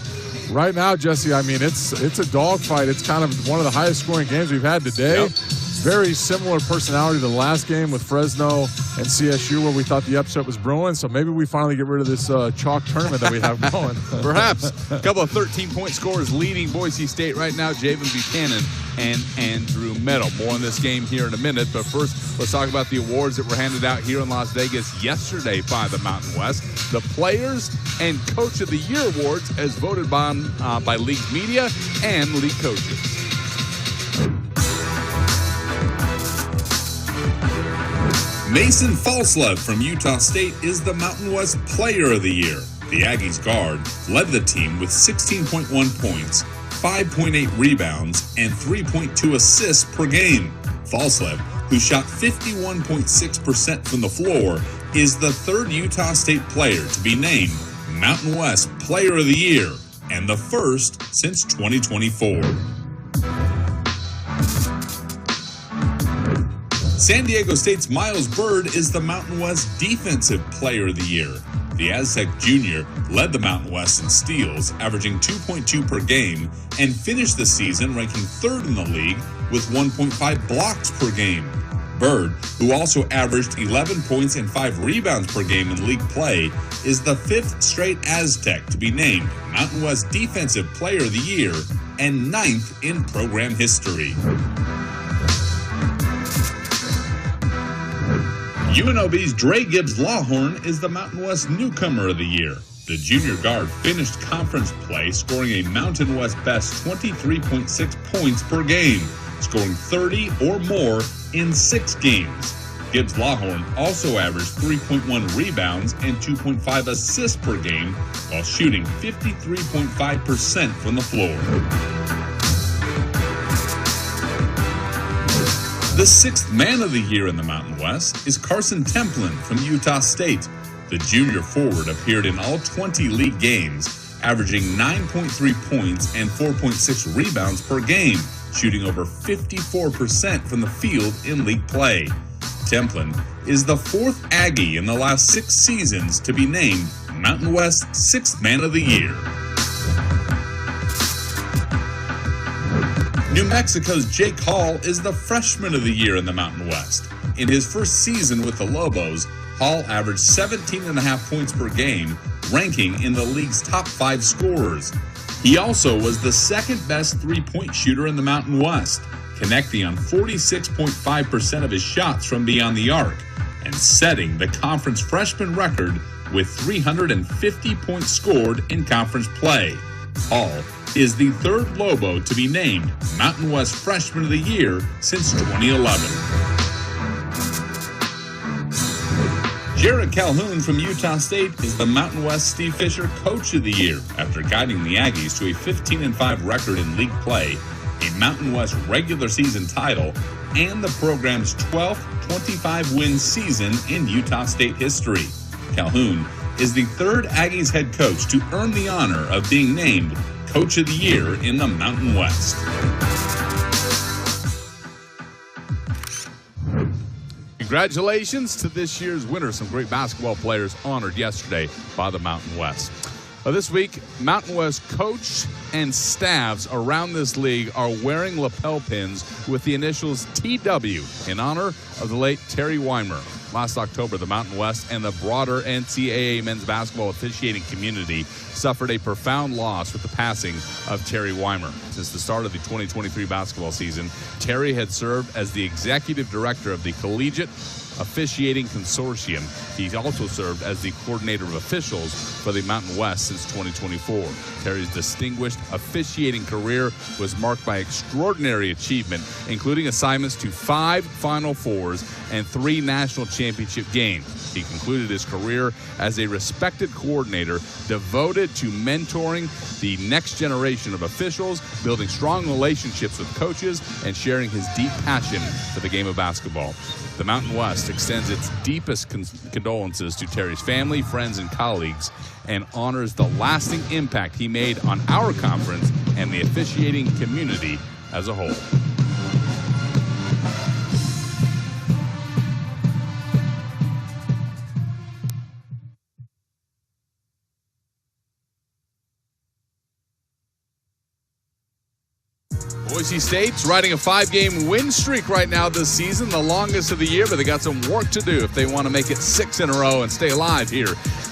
right now, Jesse, I mean, it's a dogfight. It's kind of one of the highest scoring games we've had today. Yep. Very similar personality to the last game with Fresno and CSU where we thought the upset was brewing. So maybe we finally get rid of this chalk tournament that we have going. Perhaps. A couple of 13-point scorers leading Boise State right now, Javen Buchanan and Andrew Meadow. More on this game here in a minute. But first, let's talk about the awards that were handed out here in Las Vegas yesterday by the Mountain West. The Players and Coach of the Year awards as voted by league media and league coaches. Mason Falslev from Utah State is the Mountain West Player of the Year. The Aggies guard led the team with 16.1 points, 5.8 rebounds, and 3.2 assists per game. Falslev, who shot 51.6% from the floor, is the 3rd Utah State player to be named Mountain West Player of the Year and the 1st since 2024. San Diego State's Miles Byrd is the Mountain West Defensive Player of the Year. The Aztec Junior led the Mountain West in steals, averaging 2.2 per game, and finished the season ranking third in the league with 1.5 blocks per game. Byrd, who also averaged 11 points and 5 rebounds per game in league play, is the 5th straight Aztec to be named Mountain West Defensive Player of the Year and 9th in program history. UNLV's Dre Gibbs-Lawhorn is the Mountain West Newcomer of the Year. The junior guard finished conference play scoring a Mountain West best 23.6 points per game, scoring 30 or more in 6 games. Gibbs-Lawhorn also averaged 3.1 rebounds and 2.5 assists per game while shooting 53.5% from the floor. The 6th Man of the Year in the Mountain West is Carson Templin from Utah State. The junior forward appeared in all 20 league games, averaging 9.3 points and 4.6 rebounds per game, shooting over 54% from the field in league play. Templin is the 4th Aggie in the last 6 seasons to be named Mountain West 6th Man of the Year. New Mexico's Jake Hall is the Freshman of the Year in the Mountain West. In his first season with the Lobos, Hall averaged 17.5 points per game, ranking in the league's top 5 scorers. He also was the 2nd best three-point shooter in the Mountain West, connecting on 46.5% of his shots from beyond the arc, and setting the conference freshman record with 350 points scored in conference play. Hall is the 3rd Lobo to be named Mountain West Freshman of the Year since 2011. Jared Calhoun from Utah State is the Mountain West Steve Fisher Coach of the Year after guiding the Aggies to a 15-5 record in league play, a Mountain West regular season title, and the program's 12th 25-win season in Utah State history. Calhoun is the 3rd Aggies head coach to earn the honor of being named Coach of the Year in the Mountain West. Congratulations to this year's winners. Some great basketball players honored yesterday by the Mountain West. This week, Mountain West coach and staffs around this league are wearing lapel pins with the initials TW in honor of the late Terry Weimer. Last October, the Mountain West and the broader NCAA men's basketball officiating community suffered a profound loss with the passing of Terry Weimer. Since the start of the 2023 basketball season, Terry had served as the executive director of the Collegiate Officiating Consortium. He also served as the coordinator of officials for the Mountain West since 2024. Terry's distinguished officiating career was marked by extraordinary achievement, including assignments to 5 Final Fours and 3 national championship games. He concluded his career as a respected coordinator devoted to mentoring the next generation of officials, building strong relationships with coaches, and sharing his deep passion for the game of basketball. The Mountain West extends its deepest condolences to Terry's family, friends, and colleagues, and honors the lasting impact he made on our conference and the officiating community as a whole. Boise State's riding a 5-game win streak right now this season, the longest of the year, but they got some work to do if they want to make it 6 in a row and stay alive here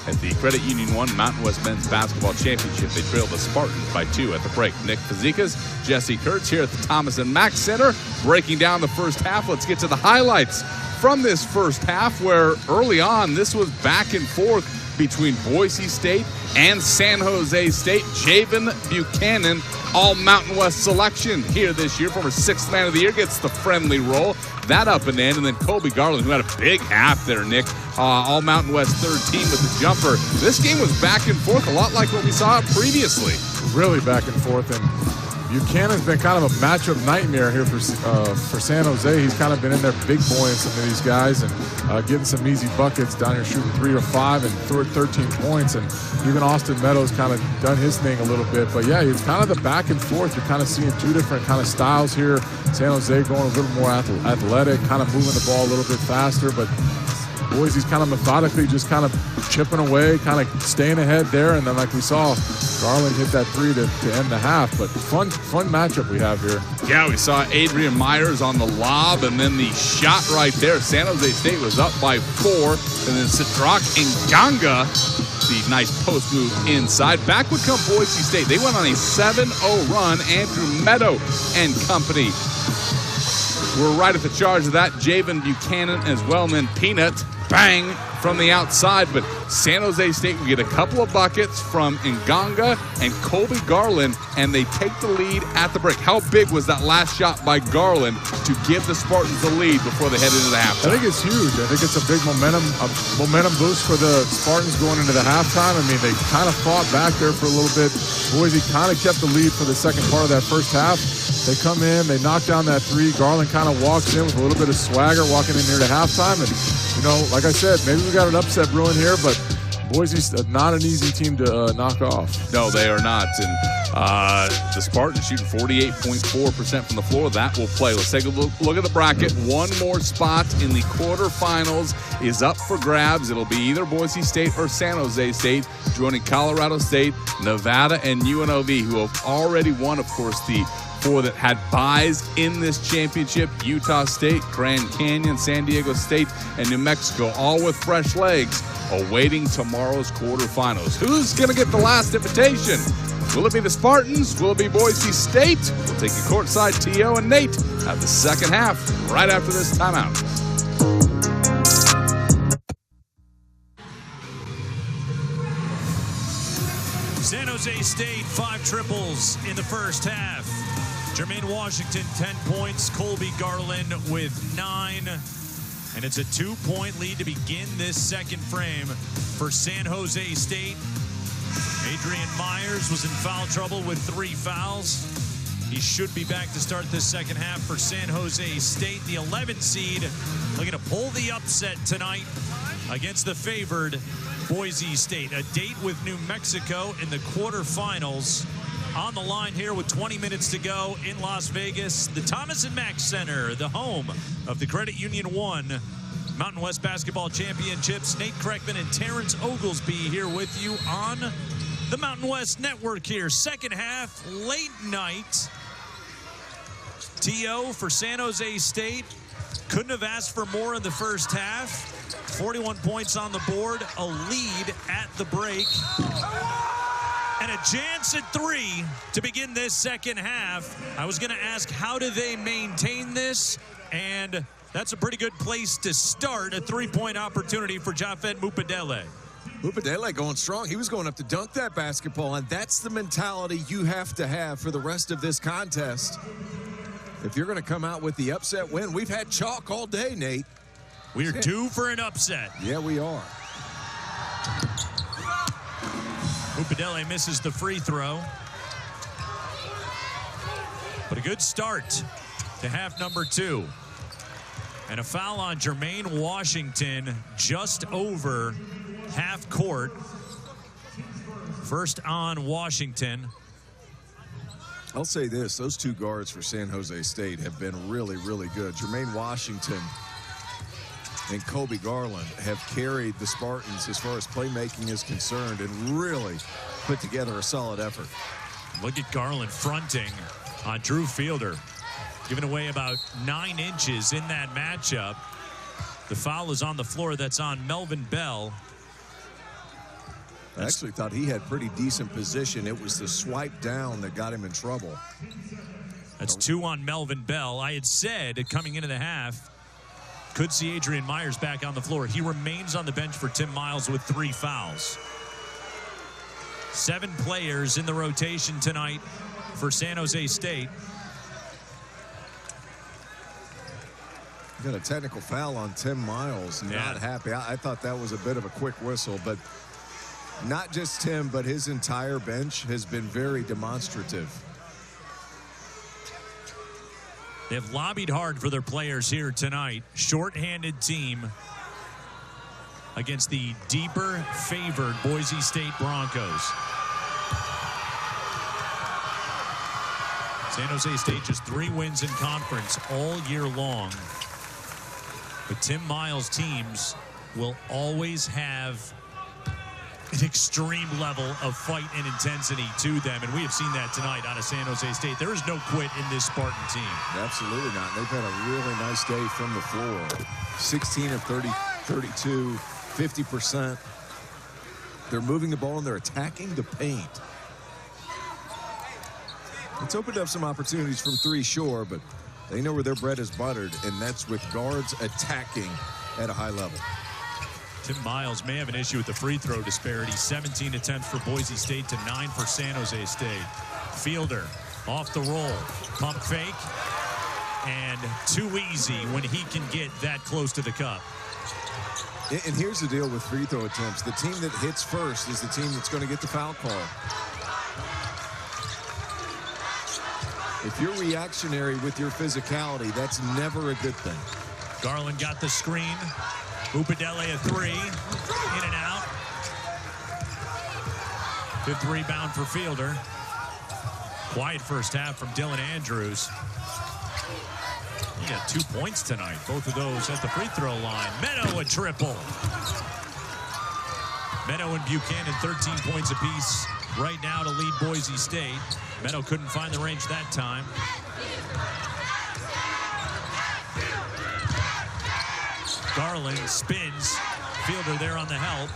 at the Credit Union 1 Mountain West Men's Basketball Championship. They trailed the Spartans by 2 at the break. Nick Fazekas, Jesse Kurtz here at the Thomas and Mack Center, breaking down the first half. Let's get to the highlights from this first half, where early on this was back and forth between Boise State and San Jose State. Javen Buchanan, all Mountain West selection here this year, former 6th man of the year, gets the friendly roll. That up and in, and then Colby Garland, who had a big half there, Nick, all Mountain West 3rd team with the jumper. This game was back and forth, a lot like what we saw previously. Really back and forth, and Buchanan's been kind of a matchup nightmare here for San Jose. He's kind of been in there big boying some of these guys and getting some easy buckets down here, shooting 3 or 5 and 13 points. And even Austin Meadows kind of done his thing a little bit. But yeah, it's kind of the back and forth. You're kind of seeing two different kind of styles here. San Jose going a little more athletic, kind of moving the ball a little bit faster, but Boise's kind of methodically just kind of chipping away, kind of staying ahead there. And then like we saw, Garland hit that 3 to end the half. But fun matchup we have here. Yeah, we saw Adrian Myers on the lob, and then the shot right there. San Jose State was up by 4. And then Sidrak Nganga, the nice post move inside. Back would come Boise State. They went on a 7-0 run. Andrew Meadow and company were right at the charge of that. Javen Buchanan as well, and then Peanut, bang, from the outside. But San Jose State will get a couple of buckets from Nganga and Colby Garland, and they take the lead at the break. How big was that last shot by Garland to give the Spartans the lead before they head into the halftime? I think it's huge. I think it's a big momentum boost for the Spartans going into the halftime. I mean, they kind of fought back there for a little bit. Boise kind of kept the lead for the second part of that first half. They come in, they knock down that 3. Garland kind of walks in with a little bit of swagger walking in here to halftime. And, you know, like I said, maybe we got an upset brewing here, but Boise's not an easy team to knock off. No, they are not. And the Spartans shooting 48.4% from the floor. That will play. Let's take a look at the bracket. One more spot in the quarterfinals is up for grabs. It'll be either Boise State or San Jose State, joining Colorado State, Nevada, and UNLV, who have already won, of course, the 4 that had buys in this championship. Utah State, Grand Canyon, San Diego State, and New Mexico, all with fresh legs, awaiting tomorrow's quarterfinals. Who's going to get the last invitation? Will it be the Spartans? Will it be Boise State? We'll take you courtside. T.O. and Nate at the second half, right after this timeout. San Jose State, 5 triples in the first half. Jermaine Washington, 10 points. Colby Garland with 9. And it's a 2-point lead to begin this second frame for San Jose State. Adrian Myers was in foul trouble with 3 fouls. He should be back to start this second half for San Jose State. The 11th seed looking to pull the upset tonight against the favored Boise State. A date with New Mexico in the quarterfinals. On the line here with 20 minutes to go in Las Vegas, the Thomas & Mack Center, the home of the Credit Union 1 Mountain West Basketball Championships. Nate Kreckman and Terrence Oglesby here with you on the Mountain West Network here. Second half, late night. T.O. for San Jose State. Couldn't have asked for more in the first half. 41 points on the board, a lead at the break. And a chance at 3 to begin this second half. I was going to ask, how do they maintain this? And that's a pretty good place to start. A 3-point opportunity for Jafet Mupadele. Mupadele going strong. He was going up to dunk that basketball, and that's the mentality you have to have for the rest of this contest. If you're going to come out with the upset win, we've had chalk all day, Nate. We are due for an upset. Yeah, we are. Mupadele misses the free throw. But a good start to half number 2. And a foul on Jermaine Washington just over half court. First on Washington. I'll say this, those 2 guards for San Jose State have been really, really good. Jermaine Washington and Colby Garland have carried the Spartans as far as playmaking is concerned and really put together a solid effort. Look at Garland fronting on Drew Fielder, giving away about 9 inches in that matchup. The foul is on the floor. That's on Melvin Bell. I actually thought he had pretty decent position. It was the swipe down that got him in trouble. That's 2 on Melvin Bell. I had said coming into the half, could see Adrian Myers back on the floor. He remains on the bench for Tim Miles with 3 fouls. 7 players in the rotation tonight for San Jose State. Got a technical foul on Tim Miles. Not happy. I thought that was a bit of a quick whistle, but not just Tim, but his entire bench has been very demonstrative. They've lobbied hard for their players here tonight. Short-handed team against the deeper favored Boise State Broncos. San Jose State just 3 wins in conference all year long. But Tim Miles' teams will always have an extreme level of fight and intensity to them, and we have seen that tonight out of San Jose State. There is no quit in this Spartan team. Absolutely not. They've had a really nice day from the floor. 16 of 30, 32, 50%. They're moving the ball and they're attacking the paint. It's opened up some opportunities from 3, sure, but they know where their bread is buttered, and that's with guards attacking at a high level. Tim Miles may have an issue with the free throw disparity. 17 attempts for Boise State to 9 for San Jose State. Fielder off the roll. Pump fake. And too easy when he can get that close to the cup. And here's the deal with free throw attempts. The team that hits first is the team that's going to get the foul call. If you're reactionary with your physicality, that's never a good thing. Garland got the screen. Upadele a 3. In and out. 5th rebound for Fielder. Quiet first half from Dylan Andrews. He got 2 points tonight. Both of those at the free throw line. Meadow a triple. Meadow and Buchanan 13 points apiece right now to lead Boise State. Meadow couldn't find the range that time. Garland spins. Fielder there on the help.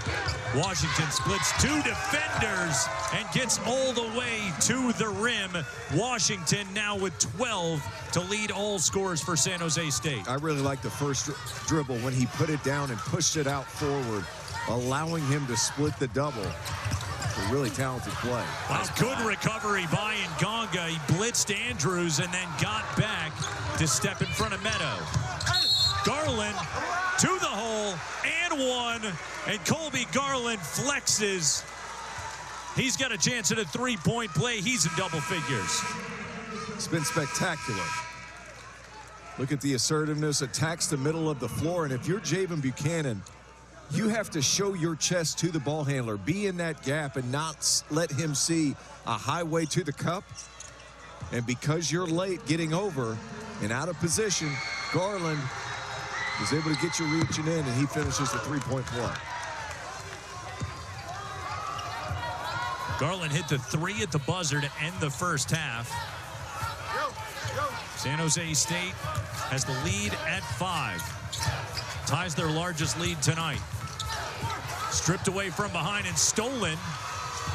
Washington splits 2 defenders and gets all the way to the rim. Washington now with 12 to lead all scores for San Jose State. I really like the first dribble when he put it down and pushed it out forward, allowing him to split the double. A really talented play. Wow, good recovery by Ngonga. He blitzed Andrews and then got back to step in front of Meadow. Garland to the hole and 1, and Colby Garland flexes. He's got a chance at a 3-point play. He's in double figures. It's been spectacular. Look at the assertiveness, attacks the middle of the floor, and if you're Javen Buchanan, you have to show your chest to the ball handler, be in that gap and not let him see a highway to the cup. And because you're late getting over and out of position, Garland is able to get you reaching in, and he finishes the 3-point play. Garland hit the 3 at the buzzer to end the first half. San Jose State has the lead at 5. Ties their largest lead tonight. Stripped away from behind and stolen.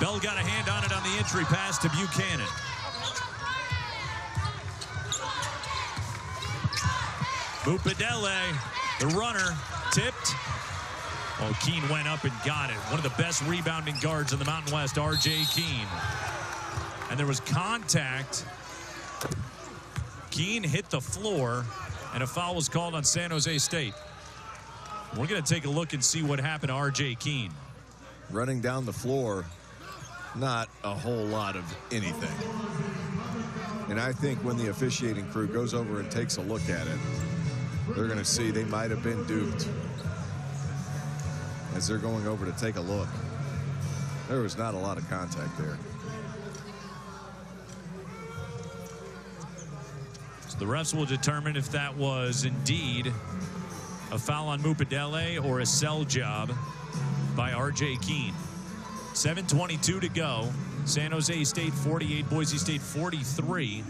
Bell got a hand on it on the entry pass to Buchanan. Upadele, the runner, tipped. Oh, Keene went up and got it. One of the best rebounding guards in the Mountain West, R.J. Keene. And there was contact. Keene hit the floor, and a foul was called on San Jose State. We're going to take a look and see what happened to R.J. Keene. Running down the floor, not a whole lot of anything. And I think when the officiating crew goes over and takes a look at it, they're going to see they might have been duped. As they're going over to take a look, there was not a lot of contact there. So the refs will determine if that was indeed a foul on Upadele or a sell job by R.J. Keene. 7:22 to go. San Jose State 48, Boise State 43.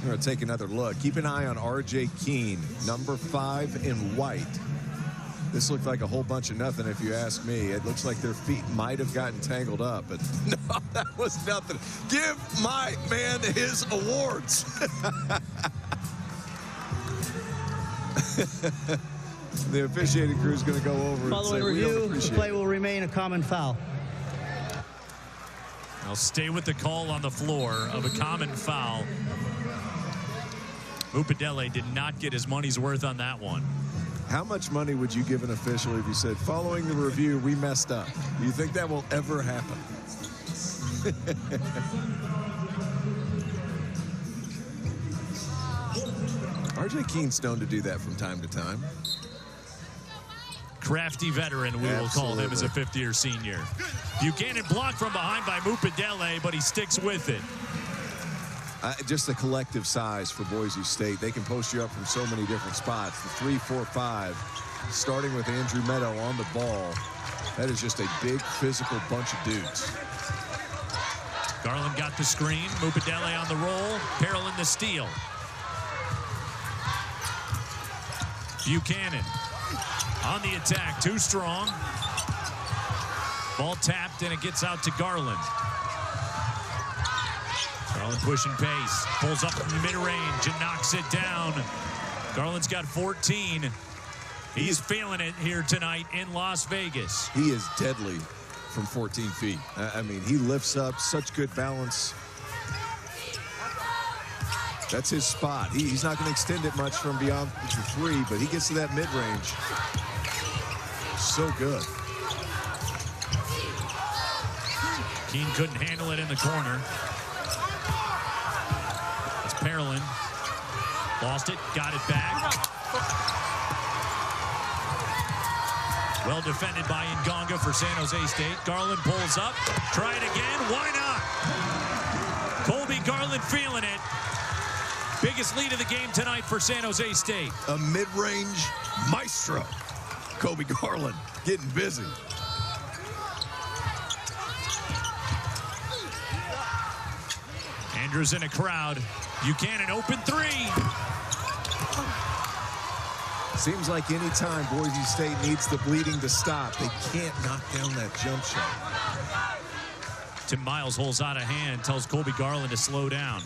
We're going to take another look. Keep an eye on R.J. Keene, number 5 in white. This looked like a whole bunch of nothing, if you ask me. It looks like their feet might have gotten tangled up, but no, that was nothing. Give my man his awards. The officiating crew is going to go over and say, we don't appreciate it. The play will remain a common foul. I'll stay with the call on the floor of a common foul. Upadele did not get his money's worth on that one. How much money would you give an official if you said, following the review, we messed up? Do you think that will ever happen? R.J. Keene's known to do that from time to time. Crafty veteran, we will call him as a fifth-year senior. Buchanan blocked from behind by Mupadele, but he sticks with it. Just the collective size for Boise State. They can post you up from so many different spots. The 3, 4, 5, starting with Andrew Meadow on the ball. That is just a big physical bunch of dudes. Garland got the screen. Mupadele on the roll. Peril in the steal. Buchanan on the attack. Too strong. Ball tapped, and it gets out to Garland. Garland pushing pace. Pulls up from the mid-range and knocks it down. Garland's got 14. He's feeling it here tonight in Las Vegas. He is deadly from 14 feet. I mean, he lifts up, such good balance. That's his spot. He's not going to extend it much from beyond the 3, but he gets to that mid-range. So good. Keene couldn't handle it in the corner. It's Perlin. Lost it, got it back. Well defended by Ngonga for San Jose State. Garland pulls up. Try it again. Why not? Colby Garland feeling it. Biggest lead of the game tonight for San Jose State. A mid-range maestro. Colby Garland getting busy. Andrews in a crowd. Buchanan open 3. Seems like any time Boise State needs the bleeding to stop, they can't knock down that jump shot. Tim Miles holds out a hand, tells Colby Garland to slow down.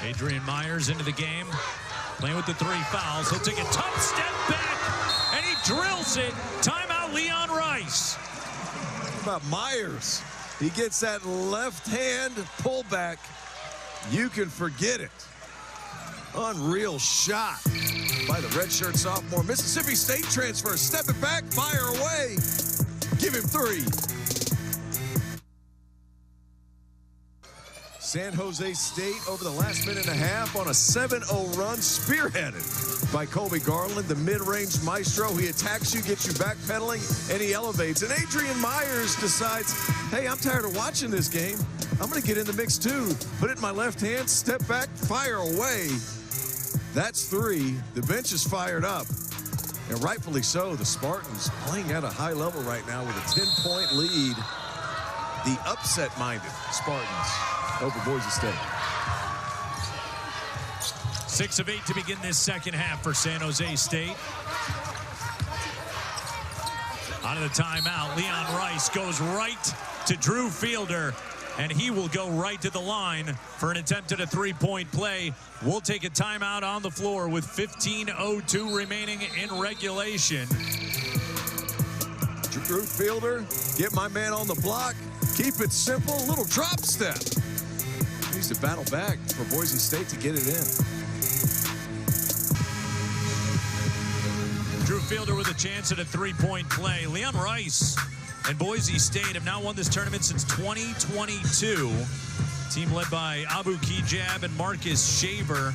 Adrian Myers into the game, playing with the 3 fouls. He'll take a tough step back, and he drills it. Timeout, Leon Rice. About Myers, he gets that left hand pullback. You can forget it. Unreal shot by the redshirt sophomore. Mississippi State transfer. Step it back, fire away. Give him 3. San Jose State over the last minute and a half on a 7-0 run, spearheaded by Colby Garland, the mid-range maestro. He attacks you, gets you backpedaling, and he elevates. And Adrian Myers decides, hey, I'm tired of watching this game. I'm going to get in the mix too. Put it in my left hand, step back, fire away. That's 3. The bench is fired up. And rightfully so, the Spartans playing at a high level right now with a 10-point lead. The upset-minded Spartans over Boise State. 6 of 8 to begin this second half for San Jose State. Out of the timeout, Leon Rice goes right to Drew Fielder, and he will go right to the line for an attempt at a 3-point play. We'll take a timeout on the floor with 15:02 remaining in regulation. Drew Fielder, get my man on the block. Keep it simple, little drop step. Needs to battle back for Boise State to get it in. Drew Fielder with a chance at a 3-point play. Leon Rice and Boise State have now won this tournament since 2022. Team led by Abu Kijab and Marcus Shaver.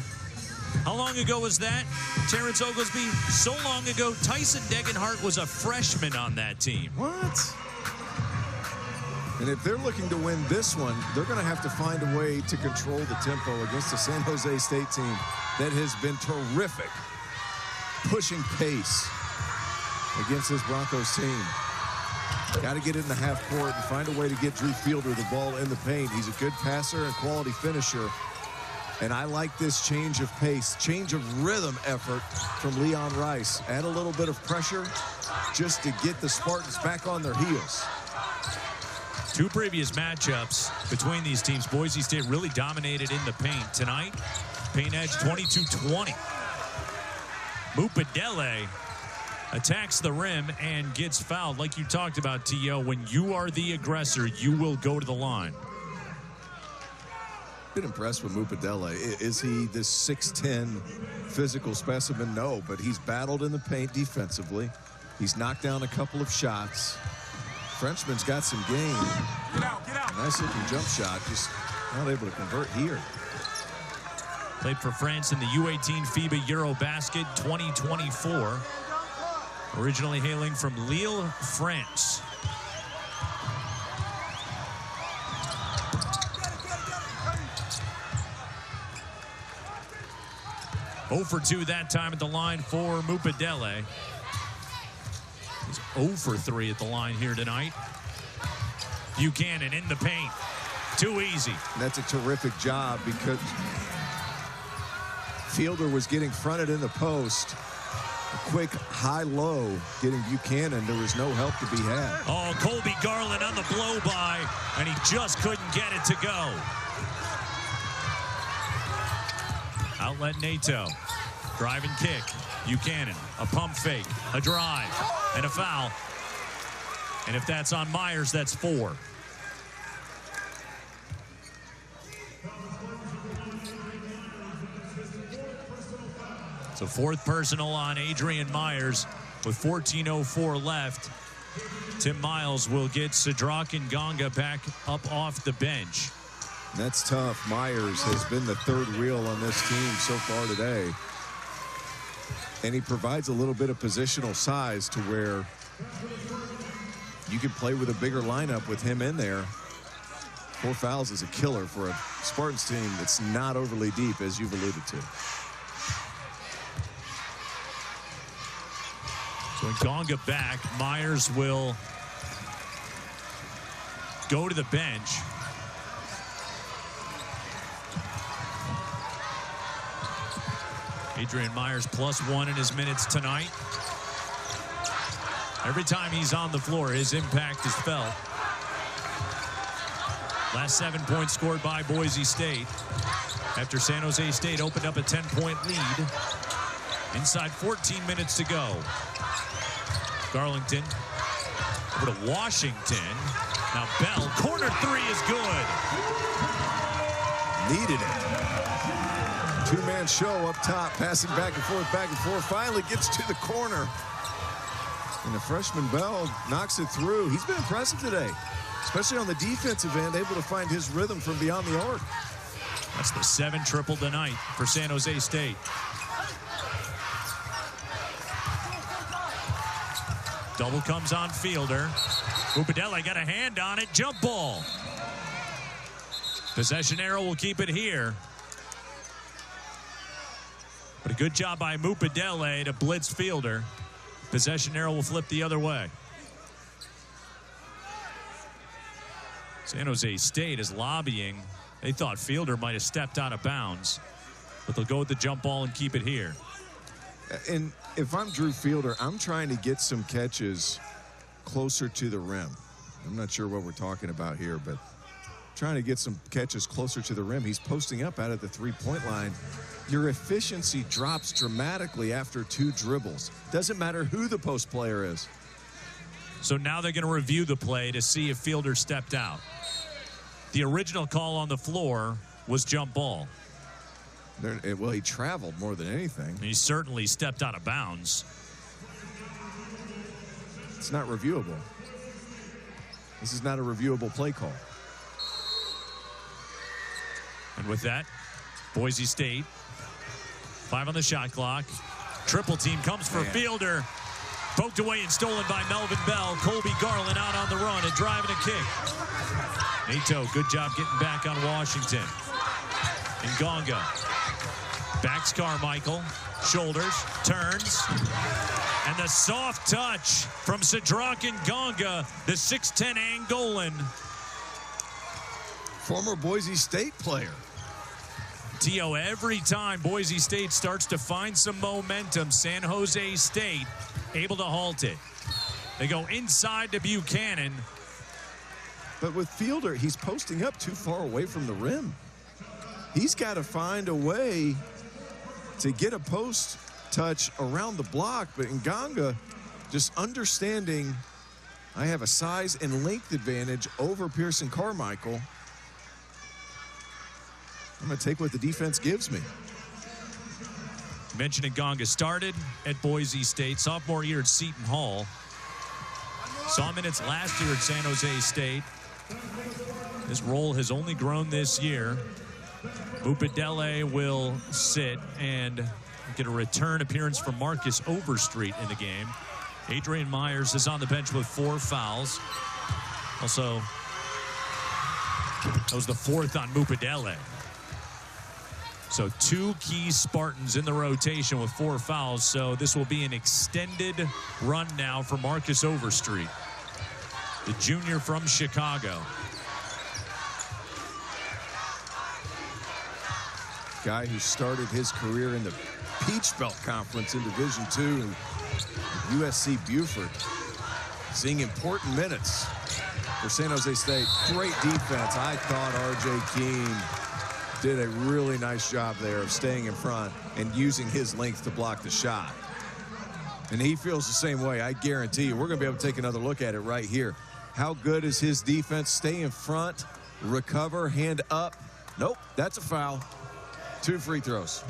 How long ago was that, Terrence Oglesby? So long ago, Tyson Degenhart was a freshman on that team. What? And if they're looking to win this one, they're going to have to find a way to control the tempo against the San Jose State team that has been terrific, pushing pace against this Broncos team. Got to get in the half court and find a way to get Drew Fielder the ball in the paint. He's a good passer and quality finisher. And I like this change of pace, change of rhythm effort from Leon Rice. Add a little bit of pressure just to get the Spartans back on their heels. 2 previous matchups between these teams, Boise State really dominated in the paint. Tonight, paint edge 22-20. Mupadele attacks the rim and gets fouled. Like you talked about, T.O., when you are the aggressor, you will go to the line. Been impressed with Mupadele. Is he this 6'10" physical specimen? No, but he's battled in the paint defensively. He's knocked down a couple of shots. Frenchman's got some game. Get out, get out. Nice looking jump shot, just not able to convert here. Played for France in the U18 FIBA Eurobasket 2024. Originally hailing from Lille, France. Oh for 2 that time at the line for Mupadele. He's 0 for 3 at the line here tonight. Buchanan in the paint. Too easy. That's a terrific job because Fielder was getting fronted in the post. A quick high-low getting Buchanan. There was no help to be had. Oh, Colby Garland on the blow-by, and he just couldn't get it to go. Outlet NATO. Drive and kick. Buchanan. A pump fake. A drive. And a foul. And if that's on Myers, that's 4. So 4th personal on Adrian Myers with 14:04 left. Tim Miles will get Sidrak and Gonga back up off the bench. That's tough. Myers has been the third wheel on this team so far today. And he provides a little bit of positional size to where you can play with a bigger lineup with him in there. 4 fouls is a killer for a Spartans team that's not overly deep, as you've alluded to. So when Gonga back, Myers will go to the bench. Adrian Myers +1 in his minutes tonight. Every time he's on the floor, his impact is felt. Last 7 points scored by Boise State after San Jose State opened up a 10-point lead. Inside 14 minutes to go. Garlington over to Washington. Now Bell, corner 3 is good. Needed it. 2-man show up top, passing back and forth, finally gets to the corner. And the freshman Bell knocks it through. He's been impressive today, especially on the defensive end, able to find his rhythm from beyond the arc. That's the 7 triple tonight for San Jose State. Double comes on Fielder. Mupadele got a hand on it. Jump ball. Possession arrow will keep it here. But a good job by Mupadele to blitz Fielder. Possession arrow will flip the other way. San Jose State is lobbying. They thought Fielder might have stepped out of bounds, but they'll go with the jump ball and keep it here. And if I'm Drew Fielder, I'm trying to get some catches closer to the rim. I'm not sure what we're talking about here, but trying to get some catches closer to the rim. He's posting up out at the 3-point line. Your efficiency drops dramatically after 2 dribbles. Doesn't matter who the post player is. So now they're going to review the play to see if Fielder stepped out. The original call on the floor was jump ball. Well, he traveled more than anything. He certainly stepped out of bounds. It's not reviewable. This is not a reviewable play call. And with that, Boise State, 5 on the shot clock. Triple team comes for Fielder. Poked away and stolen by Melvin Bell. Colby Garland out on the run and driving a kick. Nato, good job getting back on Washington. And Gonga. Backs Carmichael. Shoulders. Turns. And the soft touch from Sidrak and Gonga, the 6'10 Angolan. Former Boise State player. Tio, every time Boise State starts to find some momentum, San Jose State able to halt it. They go inside to Buchanan. But with Fielder, he's posting up too far away from the rim. He's got to find a way to get a post touch around the block. But Nganga just understanding I have a size and length advantage over Pearson Carmichael. I'm going to take what the defense gives me. Mentioned Nganga started at Boise State, sophomore year at Seton Hall. Saw minutes last year at San Jose State. His role has only grown this year. Mupidele will sit and get a return appearance from Marcus Overstreet in the game. Adrian Myers is on the bench with 4 fouls. Also, that was the 4th on Mupidele. So 2 key Spartans in the rotation with 4 fouls. So this will be an extended run now for Marcus Overstreet, the junior from Chicago. Guy who started his career in the Peach Belt Conference in Division II, USC Buford, seeing important minutes for San Jose State. Great defense. I thought R.J. Keene did a really nice job there of staying in front and using his length to block the shot. And he feels the same way, I guarantee you. We're going to be able to take another look at it right here. How good is his defense? Stay in front, recover, hand up. Nope, that's a foul. 2 free throws.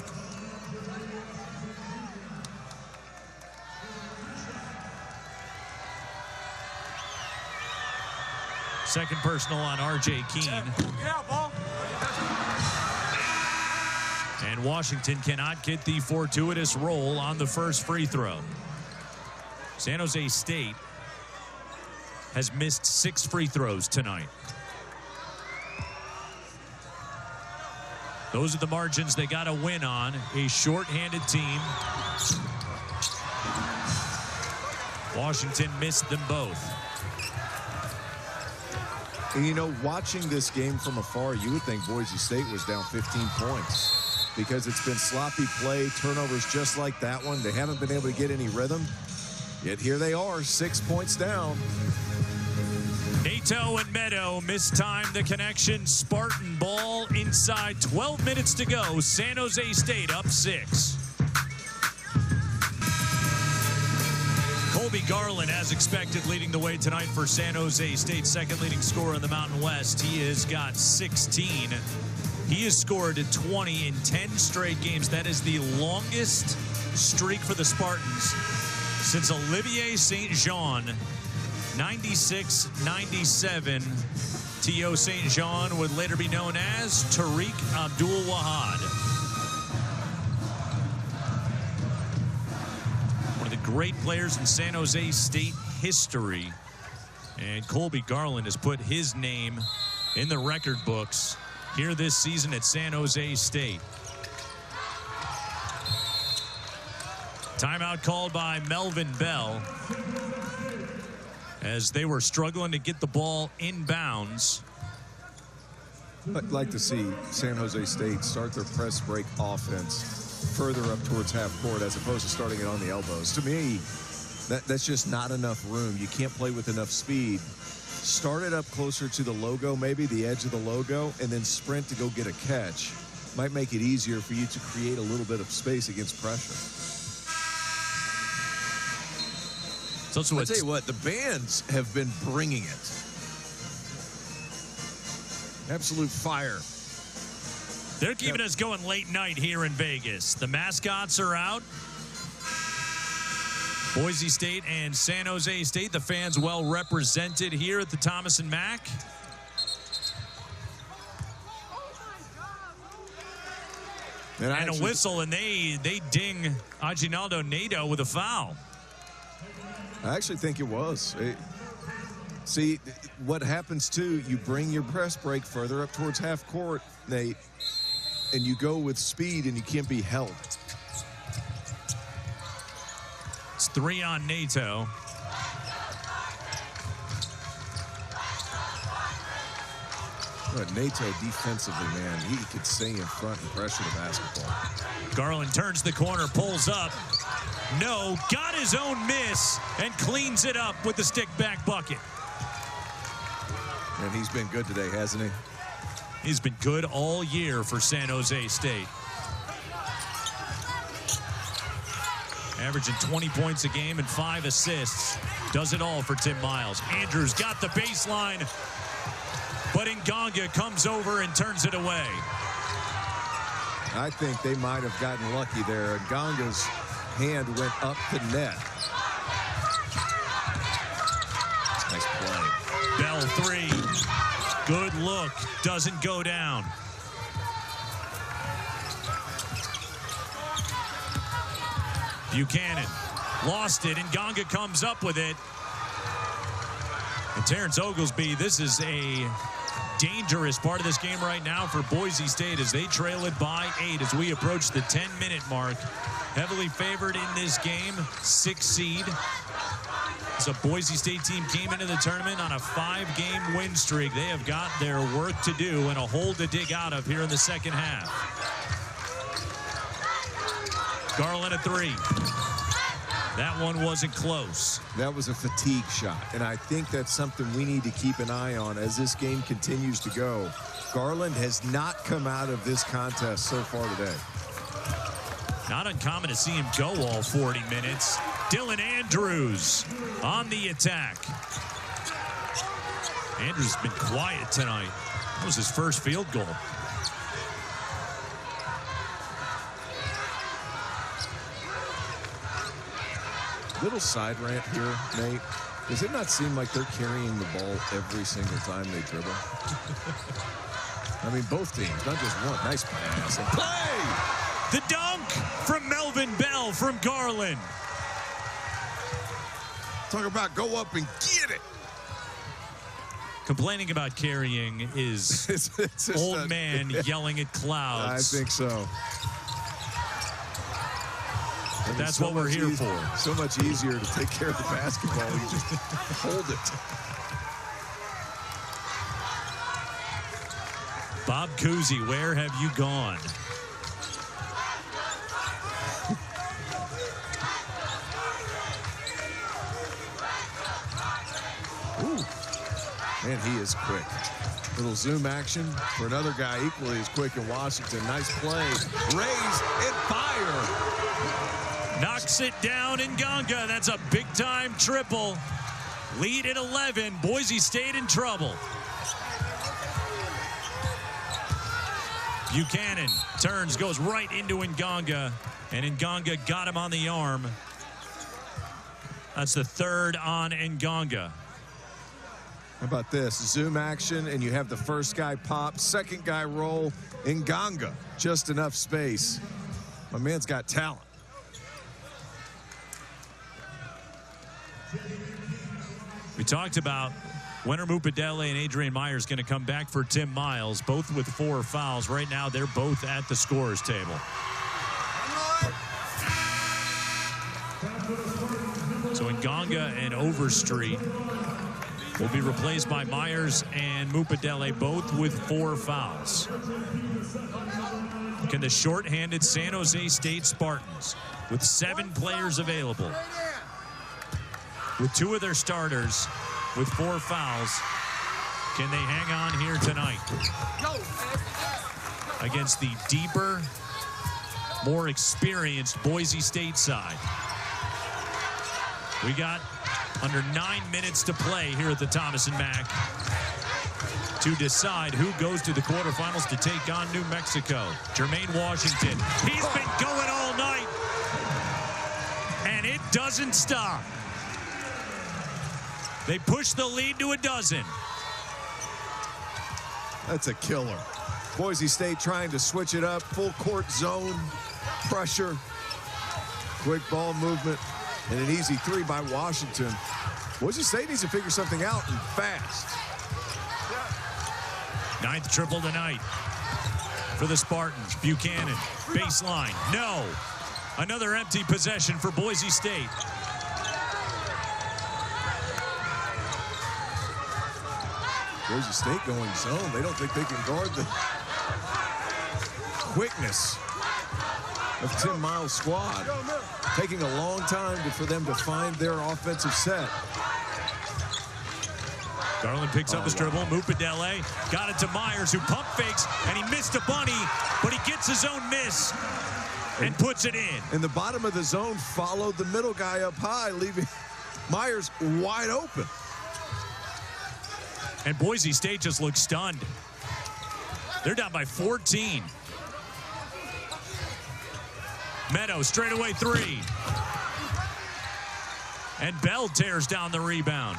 Second personal on R.J. Keene. And Washington cannot get the fortuitous roll on the first free throw. San Jose State has missed 6 free throws tonight. Those are the margins they got to win on. A short-handed team. Washington missed them both. And you know, watching this game from afar, you would think Boise State was down 15 points because it's been sloppy play, turnovers just like that one. They haven't been able to get any rhythm. Yet here they are, 6 points down. Nato and Meadow mistimed the connection. Spartan ball inside. 12 minutes to go. San Jose State up 6. Colby Garland, as expected, leading the way tonight for San Jose State. Second leading scorer in the Mountain West. He has got 16. He has scored 20 in 10 straight games. That is the longest streak for the Spartans since Olivier St. Jean. 96-97. T.O. St. Jean would later be known as Tariq Abdul-Wahad. One of the great players in San Jose State history. And Colby Garland has put his name in the record books here this season at San Jose State. Timeout called by Melvin Bell, as they were struggling to get the ball inbounds. I'd like to see San Jose State start their press break offense further up towards half court as opposed to starting it on the elbows. To me, that's just not enough room. You can't play with enough speed. Start it up closer to the logo, maybe the edge of the logo, and then sprint to go get a catch. Might make it easier for you to create a little bit of space against pressure. So I'll tell you what, the bands have been bringing it. Absolute fire. They're keeping us going late night here in Vegas. The mascots are out. Boise State and San Jose State, the fans well represented here at the Thomas and Mack. And a whistle, and they ding Aguinaldo Nato with a foul. I actually think it was. See, what happens too, you bring your press break further up towards half court, Nate, and you go with speed and you can't be held. It's 3 on Nato. But Nato defensively, man, he could stay in front and pressure the basketball. Garland turns the corner, pulls up. No, got his own miss and cleans it up with the stick back bucket. And he's been good today, hasn't he? He's been good all year for San Jose State. Averaging 20 points a game and 5 assists. Does it all for Tim Miles. Andrews got the baseline, but Nganga comes over and turns it away. I think they might have gotten lucky there. Nganga's hand went up the net. Nice play. Bell 3. Good look. Doesn't go down. Buchanan lost it. Nganga comes up with it. And Terrence Oglesby, this is a dangerous part of this game right now for Boise State as they trail it by 8 as we approach the 10-minute mark. Heavily favored in this game, 6 seed. As a Boise State team came into the tournament on a 5-game win streak. They have got their work to do and a hole to dig out of here in the second half. Garland at 3. That one wasn't close. That was a fatigue shot, and I think that's something we need to keep an eye on as this game continues to go. Garland has not come out of this contest so far today. Not uncommon to see him go all 40 minutes. Dylan Andrews on the attack. Andrews has been quiet tonight. That was his first field goal. Little side rant here, Nate. Does it not seem like they're carrying the ball every single time they dribble? I mean, both teams, not just one. Nice pass and play! The dunk from Melvin Bell from Garland. Talk about go up and get it. Complaining about carrying is it's old man yelling at clouds. I think so. But that's what we're here for. So much easier to take care of the basketball. You just hold it. Bob Cousy, where have you gone? Ooh. Man, he is quick. Little zoom action for another guy equally as quick in Washington. Nice play. Raise and fire. Knocks it down Nganga. That's a big-time triple. Lead at 11. Boise State in trouble. Buchanan turns, goes right into Nganga, and Nganga got him on the arm. That's the third on Nganga. How about this? Zoom action, and you have the first guy pop, second guy roll. Nganga, just enough space. My man's got talent. We talked about Wenner Mupadele and Adrian Myers going to come back for Tim Miles, both with 4 fouls. Right now, they're both at the scorer's table. So Nganga and Overstreet will be replaced by Myers and Mupadele, both with 4 fouls. Can the shorthanded San Jose State Spartans, with 7 players available, with 2 of their starters with 4 fouls, can they hang on here tonight against the deeper, more experienced Boise State side? We got under 9 minutes to play here at the Thomas and Mack to decide who goes to the quarterfinals to take on New Mexico. Jermaine Washington, he's been going all night, and it doesn't stop. They push the lead to 12. That's a killer. Boise State trying to switch it up. Full court zone, pressure, quick ball movement, and an easy 3 by Washington. Boise State needs to figure something out and fast. 9th triple tonight for the Spartans. Buchanan, baseline, no. Another empty possession for Boise State. Boise State going zone. They don't think they can guard the quickness of Tim Miles' squad. Taking a long time for them to find their offensive set. Garland picks up his dribble. Mupadele got it to Myers, who pump fakes, and he missed a bunny, but he gets his own miss and puts it in. And the bottom of the zone followed the middle guy up high, leaving Myers wide open. And Boise State just looks stunned. They're down by 14. Meadow, straightaway three. And Bell tears down the rebound.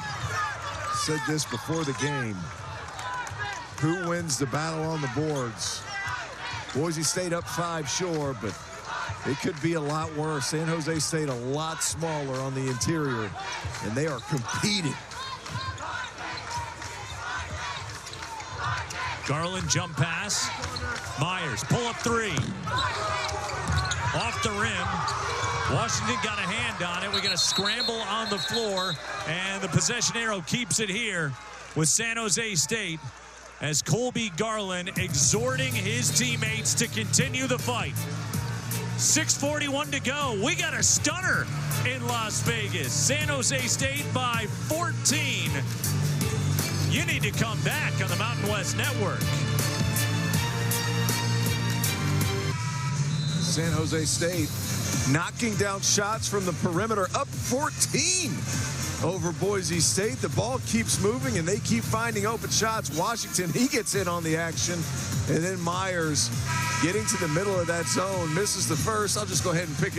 Said this before the game. Who wins the battle on the boards? Boise State up 5, sure, but it could be a lot worse. San Jose State a lot smaller on the interior, and they are competing. Garland jump pass. Myers pull up three. Off the rim. Washington got a hand on it. We got a scramble on the floor, and the possession arrow keeps it here with San Jose State as Colby Garland exhorting his teammates to continue the fight. 6:41 to go. We got a stunner in Las Vegas. San Jose State by 14. You need to come back on the Mountain West Network. San Jose State knocking down shots from the perimeter, up 14 over Boise State. The ball keeps moving, and they keep finding open shots. Washington, he gets in on the action, and then Myers getting to the middle of that zone, misses the first. I'll just go ahead and pick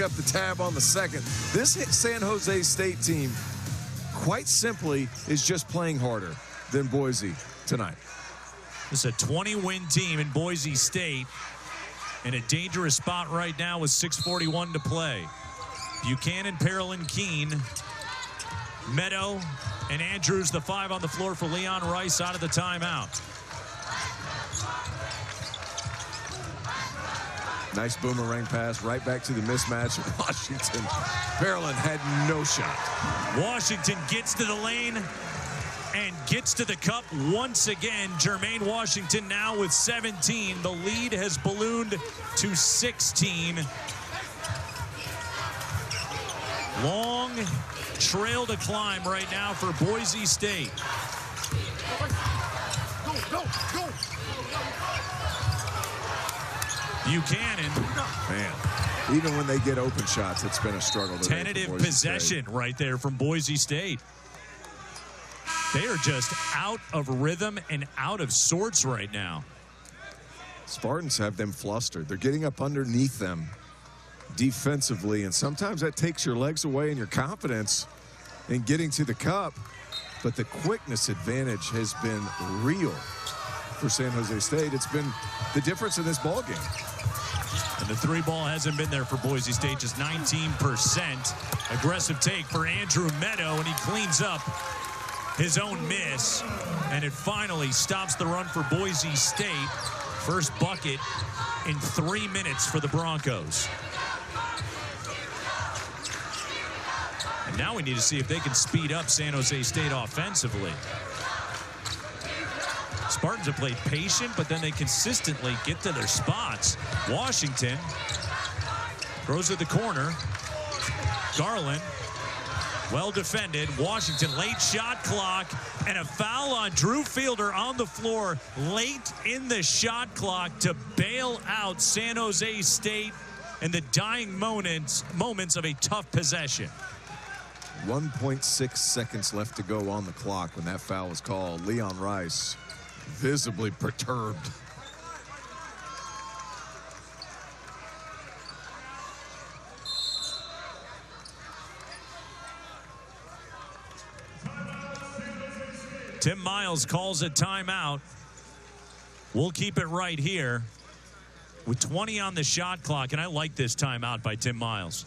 up the tab on the second. This San Jose State team, quite simply, is just playing harder than Boise tonight. This is a 20-win team in Boise State in a dangerous spot right now with 6:41 to play. Buchanan, Perrell, and Keene. Meadow and Andrews, the 5 on the floor for Leon Rice out of the timeout. Nice boomerang pass right back to the mismatch of Washington. Perrell had no shot. Washington gets to the lane and gets to the cup once again. Jermaine Washington now with 17. The lead has ballooned to 16. Long trail to climb right now for Boise State. Go. Buchanan. Man, even when they get open shots, it's been a struggle. Tentative possession right there from Boise State. They are just out of rhythm and out of sorts right now. Spartans have them flustered. They're getting up underneath them defensively, and sometimes that takes your legs away and your confidence in getting to the cup. But the quickness advantage has been real for San Jose State. It's been the difference in this ball game. And the three ball hasn't been there for Boise State, just 19%. Aggressive take for Andrew Meadow, and he cleans up his own miss. And it finally stops the run for Boise State. First bucket in 3 minutes for the Broncos. And now we need to see if they can speed up San Jose State offensively. Spartans have played patient, but then they consistently get to their spots. Washington throws at the corner. Garland, well defended. Washington, late shot clock, and a foul on Drew Fielder on the floor late in the shot clock to bail out San Jose State in the dying moments of a tough possession. 1.6 seconds left to go on the clock when that foul was called. Leon Rice visibly perturbed. Tim Miles calls a timeout. We'll keep it right here with 20 on the shot clock, and I like this timeout by Tim Miles.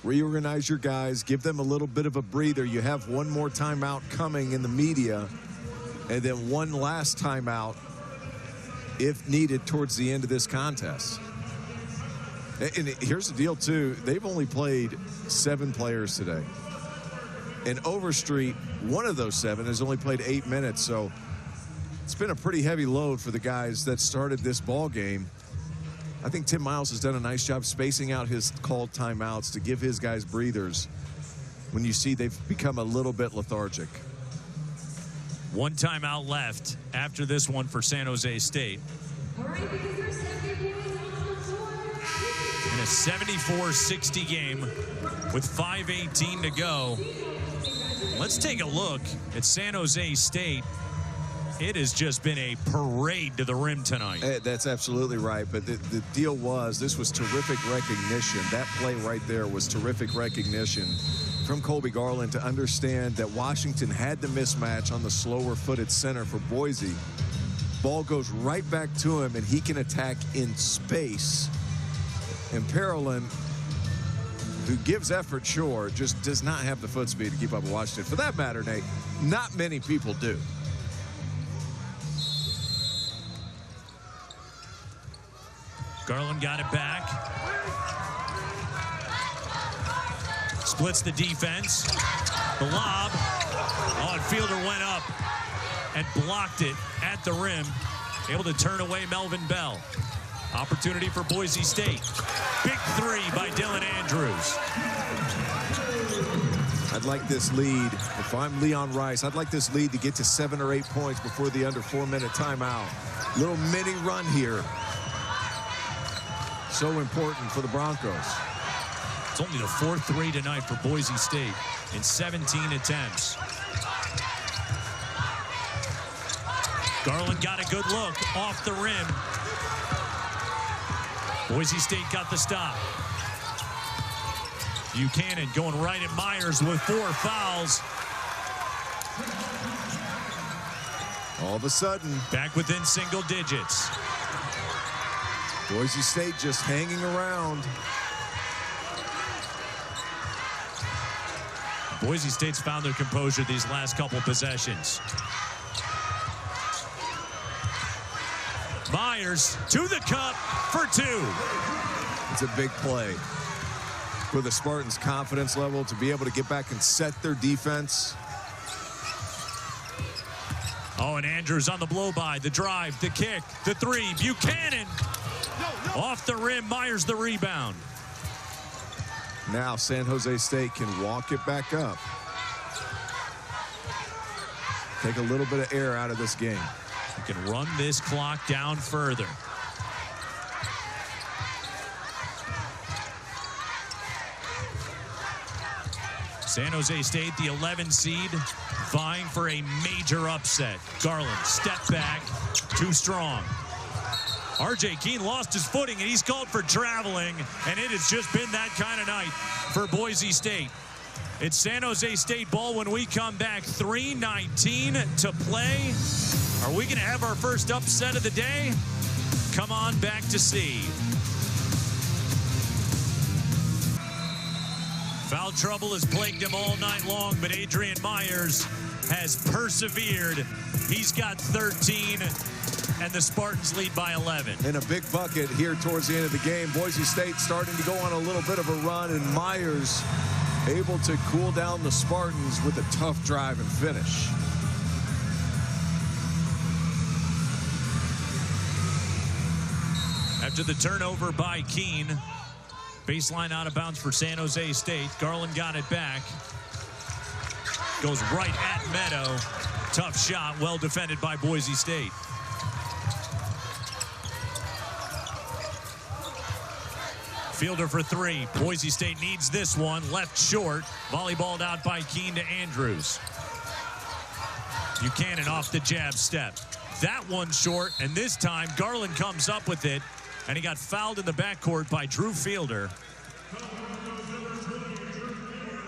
Reorganize your guys, give them a little bit of a breather. You have one more timeout coming in the media, and then one last timeout if needed towards the end of this contest. And here's the deal too, they've only played 7 players today. And Overstreet, one of those 7, has only played 8 minutes, so it's been a pretty heavy load for the guys that started this ball game. I think Tim Miles has done a nice job spacing out his called timeouts to give his guys breathers when you see they've become a little bit lethargic. One timeout left after this one for San Jose State. In a 74-60 game with 5:18 to go. Let's take a look at San Jose State It has just been a parade to the rim tonight. That's absolutely right. But the deal was, this was terrific recognition. That play right there was terrific recognition from Colby Garland to understand that Washington had the mismatch on the slower-footed center for Boise. Ball goes right back to him, and he can attack in space. And Parolin, who gives effort, sure, just does not have the foot speed to keep up with Washington. For that matter, Nate, not many people do. Garland got it back. Splits the defense. The lob. Oh, and Fielder went up and blocked it at the rim. Able to turn away Melvin Bell. Opportunity for Boise State. Big three by Dylan Andrews. I'd like this lead. If I'm Leon Rice, I'd like this lead to get to 7 or 8 points before the under 4-minute timeout. Little mini run here. So important for the Broncos. It's only the 4th three tonight for Boise State in 17 attempts. Garland got a good look off the rim. Boise State got the stop. Buchanan going right at Myers with 4 fouls. All of a sudden, back within single digits. Boise State just hanging around. Boise State's found their composure these last couple possessions. Myers to the cup for 2. It's a big play for the Spartans' confidence level to be able to get back and set their defense. Oh, and Andrews on the blow-by, the drive, the kick, the 3. Buchanan off the rim. Myers the rebound. Now San Jose State can walk it back up. Take a little bit of air out of this game. You can run this clock down further. San Jose State, the 11 seed, vying for a major upset. Garland, step back, too strong. R.J. Keene lost his footing, and he's called for traveling, and it has just been that kind of night for Boise State. It's San Jose State ball when we come back. 3:19 to play. Are we going to have our first upset of the day? Come on back to see. Foul trouble has plagued him all night long, but Adrian Myers has persevered. He's got 13, and the Spartans lead by 11. And a big bucket here towards the end of the game. Boise State starting to go on a little bit of a run, and Myers able to cool down the Spartans with a tough drive and finish. After the turnover by Keene, baseline out of bounds for San Jose State. Garland got it back. Goes right at Meadow. Tough shot, well defended by Boise State. Fielder for 3. Boise State needs this one. Left short. Volleyballed out by Keene to Andrews. Buchanan off the jab step. That one short, and this time Garland comes up with it, and he got fouled in the backcourt by Drew Fielder.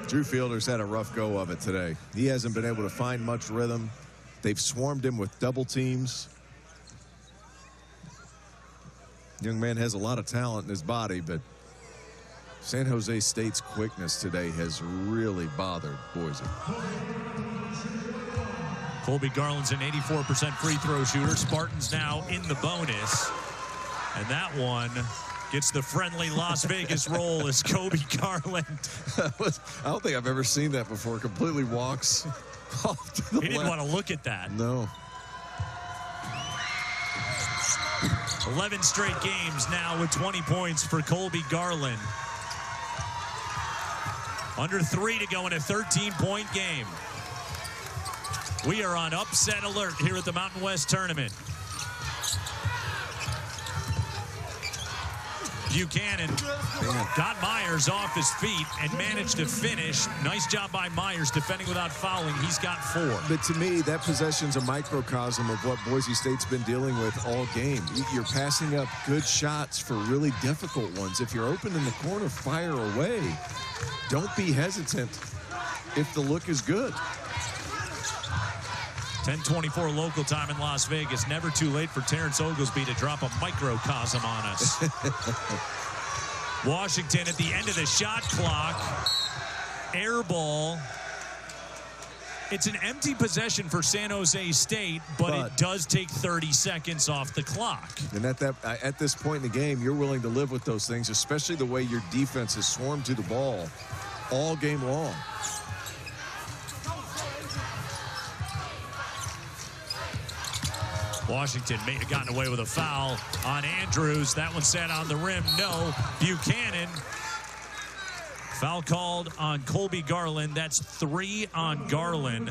Drew Fielder's had a rough go of it today. He hasn't been able to find much rhythm. They've swarmed him with double teams. Young man has a lot of talent in his body, but San Jose State's quickness today has really bothered Boise. Colby Garland's an 84% free throw shooter. Spartans now in the bonus. And that one gets the friendly Las Vegas roll as Colby Garland. I don't think I've ever seen that before. Completely walks off to the left. He didn't want to look at that. No. 11 straight games now with 20 points for Colby Garland. Under 3 to go in a 13-point game. We are on upset alert here at the Mountain West Tournament. Buchanan got Myers off his feet and managed to finish. Nice job by Myers defending without fouling. He's got 4. But to me, that possession's a microcosm of what Boise State's been dealing with all game. You're passing up good shots for really difficult ones. If you're open in the corner, fire away. Don't be hesitant if the look is good. 10:24 local time in Las Vegas. Never too late for Terrence Oglesby to drop a microcosm on us. Washington at the end of the shot clock. Air ball. It's an empty possession for San Jose State, but it does take 30 seconds off the clock. And at this point in the game, you're willing to live with those things, especially the way your defense has swarmed to the ball all game long. Washington may have gotten away with a foul on Andrews. That one sat on the rim. No. Buchanan. Foul called on Colby Garland. That's 3 on Garland.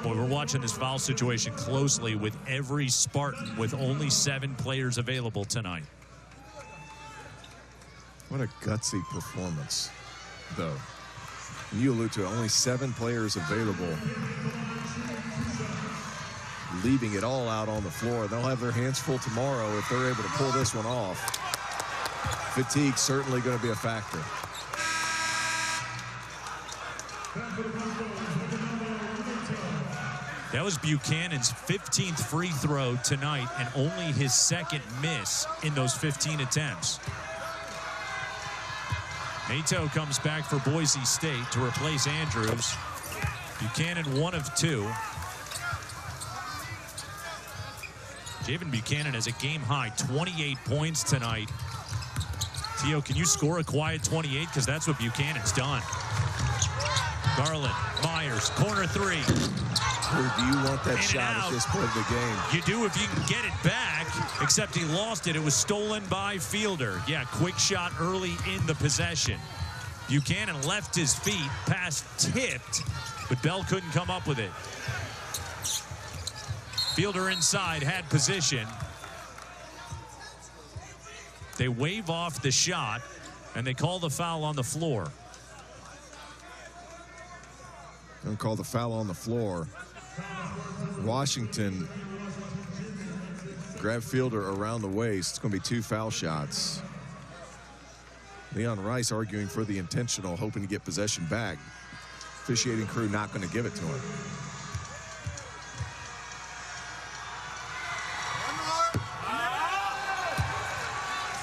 Boy, we're watching this foul situation closely with every Spartan with only 7 players available tonight. What a gutsy performance, though. You allude to only 7 players available, leaving it all out on the floor. They'll have their hands full tomorrow if they're able to pull this one off. Fatigue certainly going to be a factor. That was Buchanan's 15th free throw tonight and only his 2nd miss in those 15 attempts. Nato comes back for Boise State to replace Andrews. Buchanan 1 of 2. Javen Buchanan has a game-high 28 points tonight. Tio, can you score a quiet 28? Because that's what Buchanan's done. Garland, Myers, corner 3. Do you want that shot at this point of the game? You do if you can get it back, except he lost it. It was stolen by Fielder. Yeah, quick shot early in the possession. Buchanan left his feet, pass tipped, but Bell couldn't come up with it. Fielder inside, had position. They wave off the shot, and they call the foul on the floor. Don't call the foul on the floor. Washington grabbed Fielder around the waist. It's going to be 2 foul shots. Leon Rice arguing for the intentional, hoping to get possession back. Officiating crew not going to give it to him.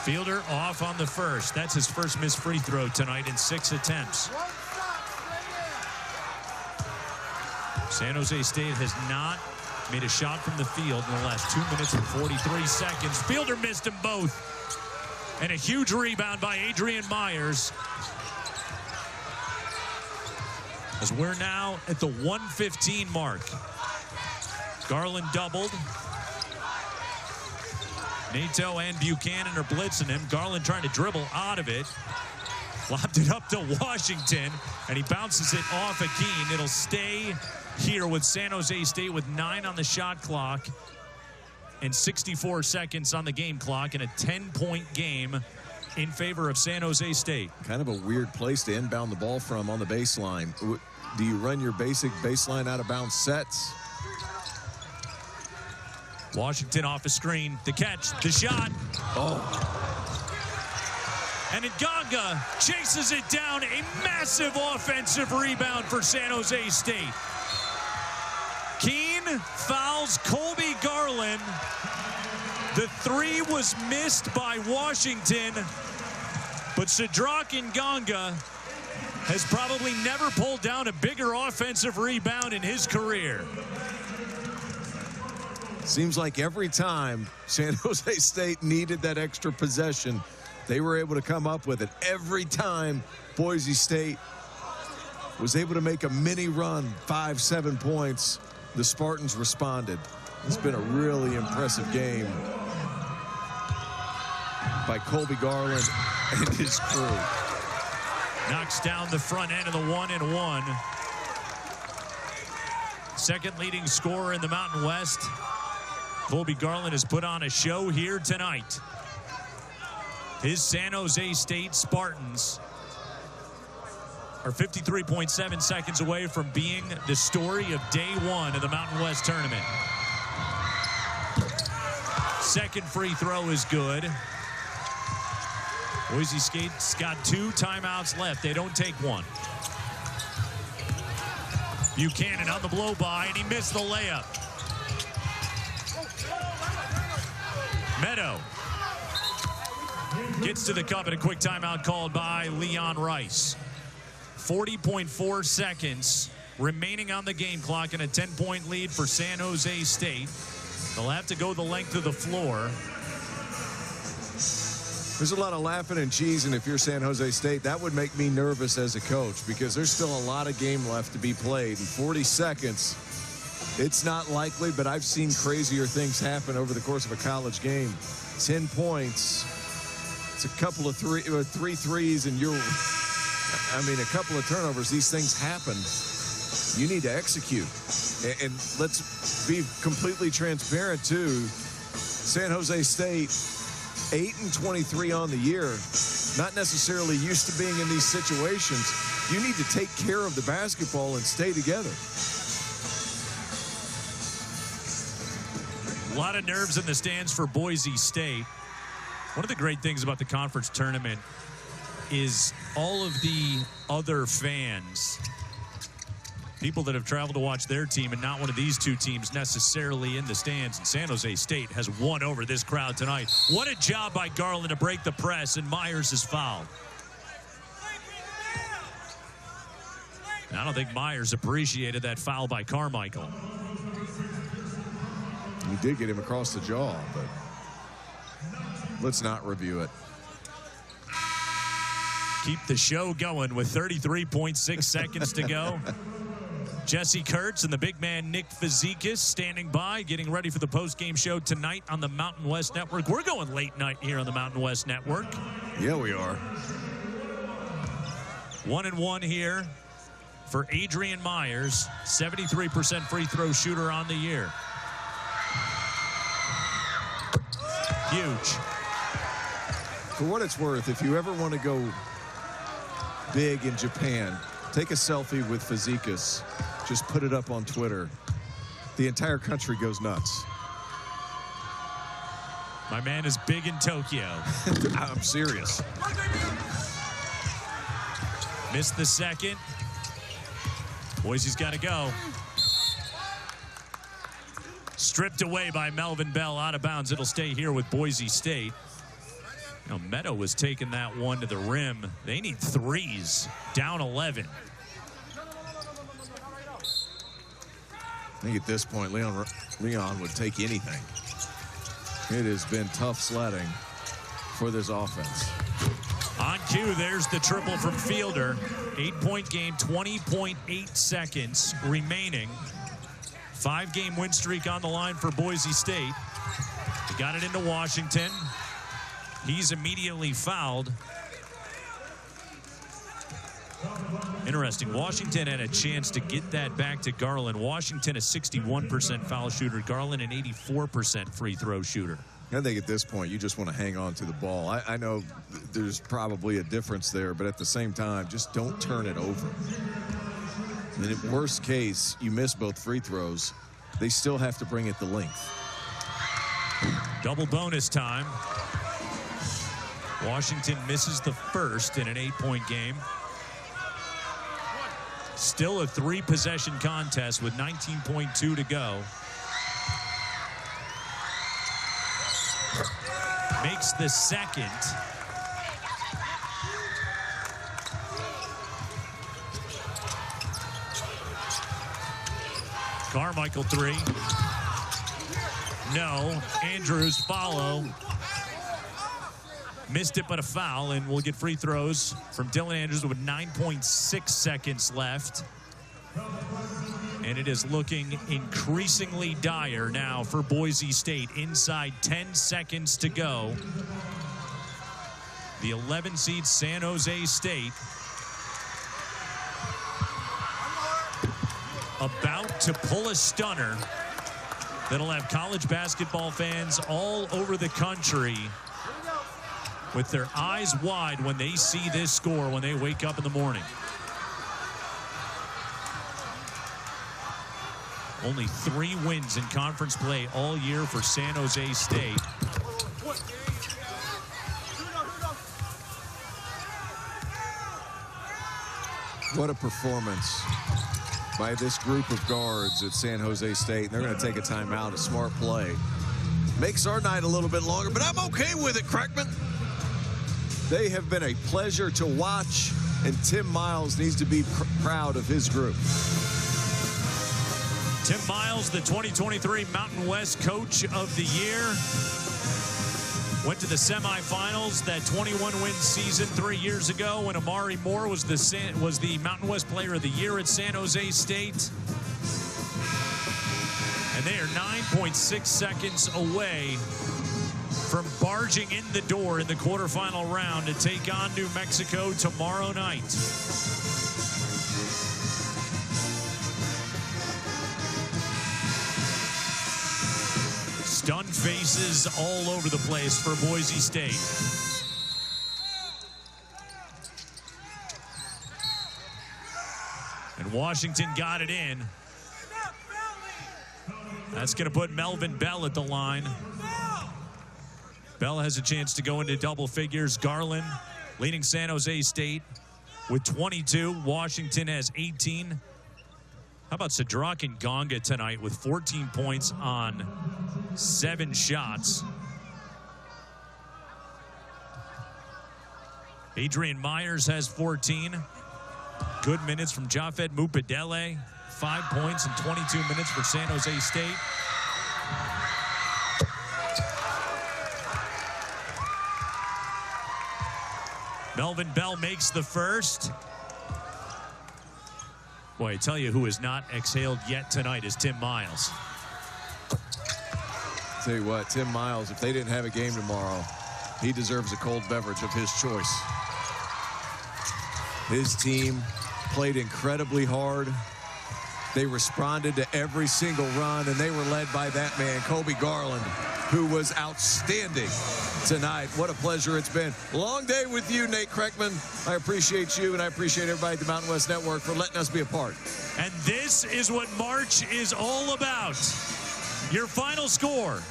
Fielder off on the first. That's his first missed free throw tonight in 6 attempts. San Jose State has not made a shot from the field in the last 2 minutes and 43 seconds. Fielder missed them both. And a huge rebound by Adrian Myers. As we're now at the 1:15 mark. Garland doubled. Nato and Buchanan are blitzing him. Garland trying to dribble out of it. Lobbed it up to Washington, and he bounces it off Akeen. It'll stay here with San Jose State with 9 on the shot clock and 64 seconds on the game clock, and a 10-point game in favor of San Jose State. Kind of a weird place to inbound the ball from on the baseline. Do you run your basic baseline out of bounds sets? Washington off a screen. The catch, the shot. Oh. And Nganga chases it down. A massive offensive rebound for San Jose State. Keene fouls Colby Garland. The 3 was missed by Washington, but Cedric Nganga has probably never pulled down a bigger offensive rebound in his career. Seems like every time San Jose State needed that extra possession, they were able to come up with it. Every time Boise State was able to make a mini run, 5-7 points, the Spartans responded. It's been a really impressive game by Colby Garland and his crew. Knocks down the front end of the 1-and-1. Second leading scorer in the Mountain West. Colby Garland has put on a show here tonight. His San Jose State Spartans are 53.7 seconds away from being the story of day one of the Mountain West tournament. Second free throw is good. Boise State's got 2 timeouts left. They don't take one. Buchanan on the blow by, and he missed the layup. Meadow gets to the cup, and a quick timeout called by Leon Rice. 40.4 seconds remaining on the game clock, and a 10-point lead for San Jose State. They'll have to go the length of the floor. There's a lot of laughing and cheesing if you're San Jose State. That would make me nervous as a coach because there's still a lot of game left to be played. In 40 seconds, it's not likely, but I've seen crazier things happen over the course of a college game. 10 points. It's a couple of three threes, and a couple of turnovers. These things happen. You need to execute. And let's be completely transparent, too. San Jose State, 8-23 on the year, not necessarily used to being in these situations. You need to take care of the basketball and stay together. A lot of nerves in the stands for Boise State. One of the great things about the conference tournament is all of the other fans, people that have traveled to watch their team and not one of these two teams necessarily in the stands. And San Jose State has won over this crowd tonight. What a job by Garland to break the press, and Myers is fouled. And I don't think Myers appreciated that foul by Carmichael. He did get him across the jaw, but let's not review it. Keep the show going with 33.6 seconds to go. Jesse Kurtz and the big man Nick Fazekas standing by, getting ready for the post-game show tonight on the Mountain West Network. We're going late night here on the Mountain West Network. Yeah, we are. 1-1 here for Adrian Myers, 73% free throw shooter on the year. Huge. For what it's worth, if you ever want to go big in Japan, take a selfie with Fazekas. Just put it up on Twitter. The entire country goes nuts. My man is big in Tokyo. I'm serious. Missed the second. Boise's got to go. Stripped away by Melvin Bell, out of bounds. It'll stay here with Boise State. You know, Meadow was taking that one to the rim. They need threes. Down 11. I think at this point, Leon would take anything. It has been tough sledding for this offense. On cue, there's the triple from Fielder. 8-point game, 20.8 seconds remaining. 5-game win streak on the line for Boise State. They got it into Washington. He's immediately fouled. Interesting. Washington had a chance to get that back to Garland. Washington a 61% foul shooter. Garland an 84% free throw shooter. I think at this point, you just want to hang on to the ball. I know there's probably a difference there, but at the same time, just don't turn it over. And in worst case, you miss both free throws. They still have to bring it the length. Double bonus time. Washington misses the first in an 8-point game. Still a 3-possession contest with 19.2 to go. Makes the second. Carmichael 3. No. Andrews follow. Missed it, but a foul, and we'll get free throws from Dylan Andrews with 9.6 seconds left. And it is looking increasingly dire now for Boise State. Inside 10 seconds to go. The 11 seed San Jose State about to pull a stunner that'll have college basketball fans all over the country with their eyes wide when they see this score when they wake up in the morning. Only 3 wins in conference play all year for San Jose State. What a performance by this group of guards at San Jose State. And they're going to take a timeout, a smart play. Makes our night a little bit longer, but I'm okay with it, Kreckman. They have been a pleasure to watch, and Tim Miles needs to be proud of his group. Tim Miles, the 2023 Mountain West Coach of the Year. Went to the semifinals, that 21-win season 3 years ago when Amari Moore was the Mountain West Player of the Year at San Jose State. And they are 9.6 seconds away from barging in the door in the quarterfinal round to take on New Mexico tomorrow night. Stunned faces all over the place for Boise State. And Washington got it in. That's going to put Melvin Bell at the line. Bell has a chance to go into double figures. Garland leading San Jose State with 22. Washington has 18. How about Sadrak and Gonga tonight with 14 points on 7 shots. Adrian Myers has 14. Good minutes from Jafet Mupadele. 5 points in 22 minutes for San Jose State. Melvin Bell makes the first. Boy, I tell you who has not exhaled yet tonight is Tim Miles. Tell you what, Tim Miles, if they didn't have a game tomorrow, he deserves a cold beverage of his choice. His team played incredibly hard. They responded to every single run, and they were led by that man, Kobe Garland, who was outstanding tonight. What a pleasure it's been. Long day with you, Nate Kreckman. I appreciate you, and I appreciate everybody at the Mountain West Network for letting us be a part. And this is what March is all about. Your final score,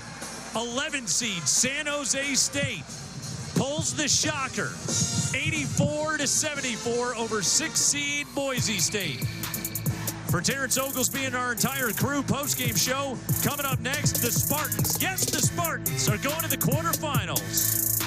11 seed San Jose State pulls the shocker, 84-74 over 6 seed Boise State. For Terrence Oglesby and our entire crew, post-game show coming up next. The Spartans, yes, the Spartans are going to the quarterfinals.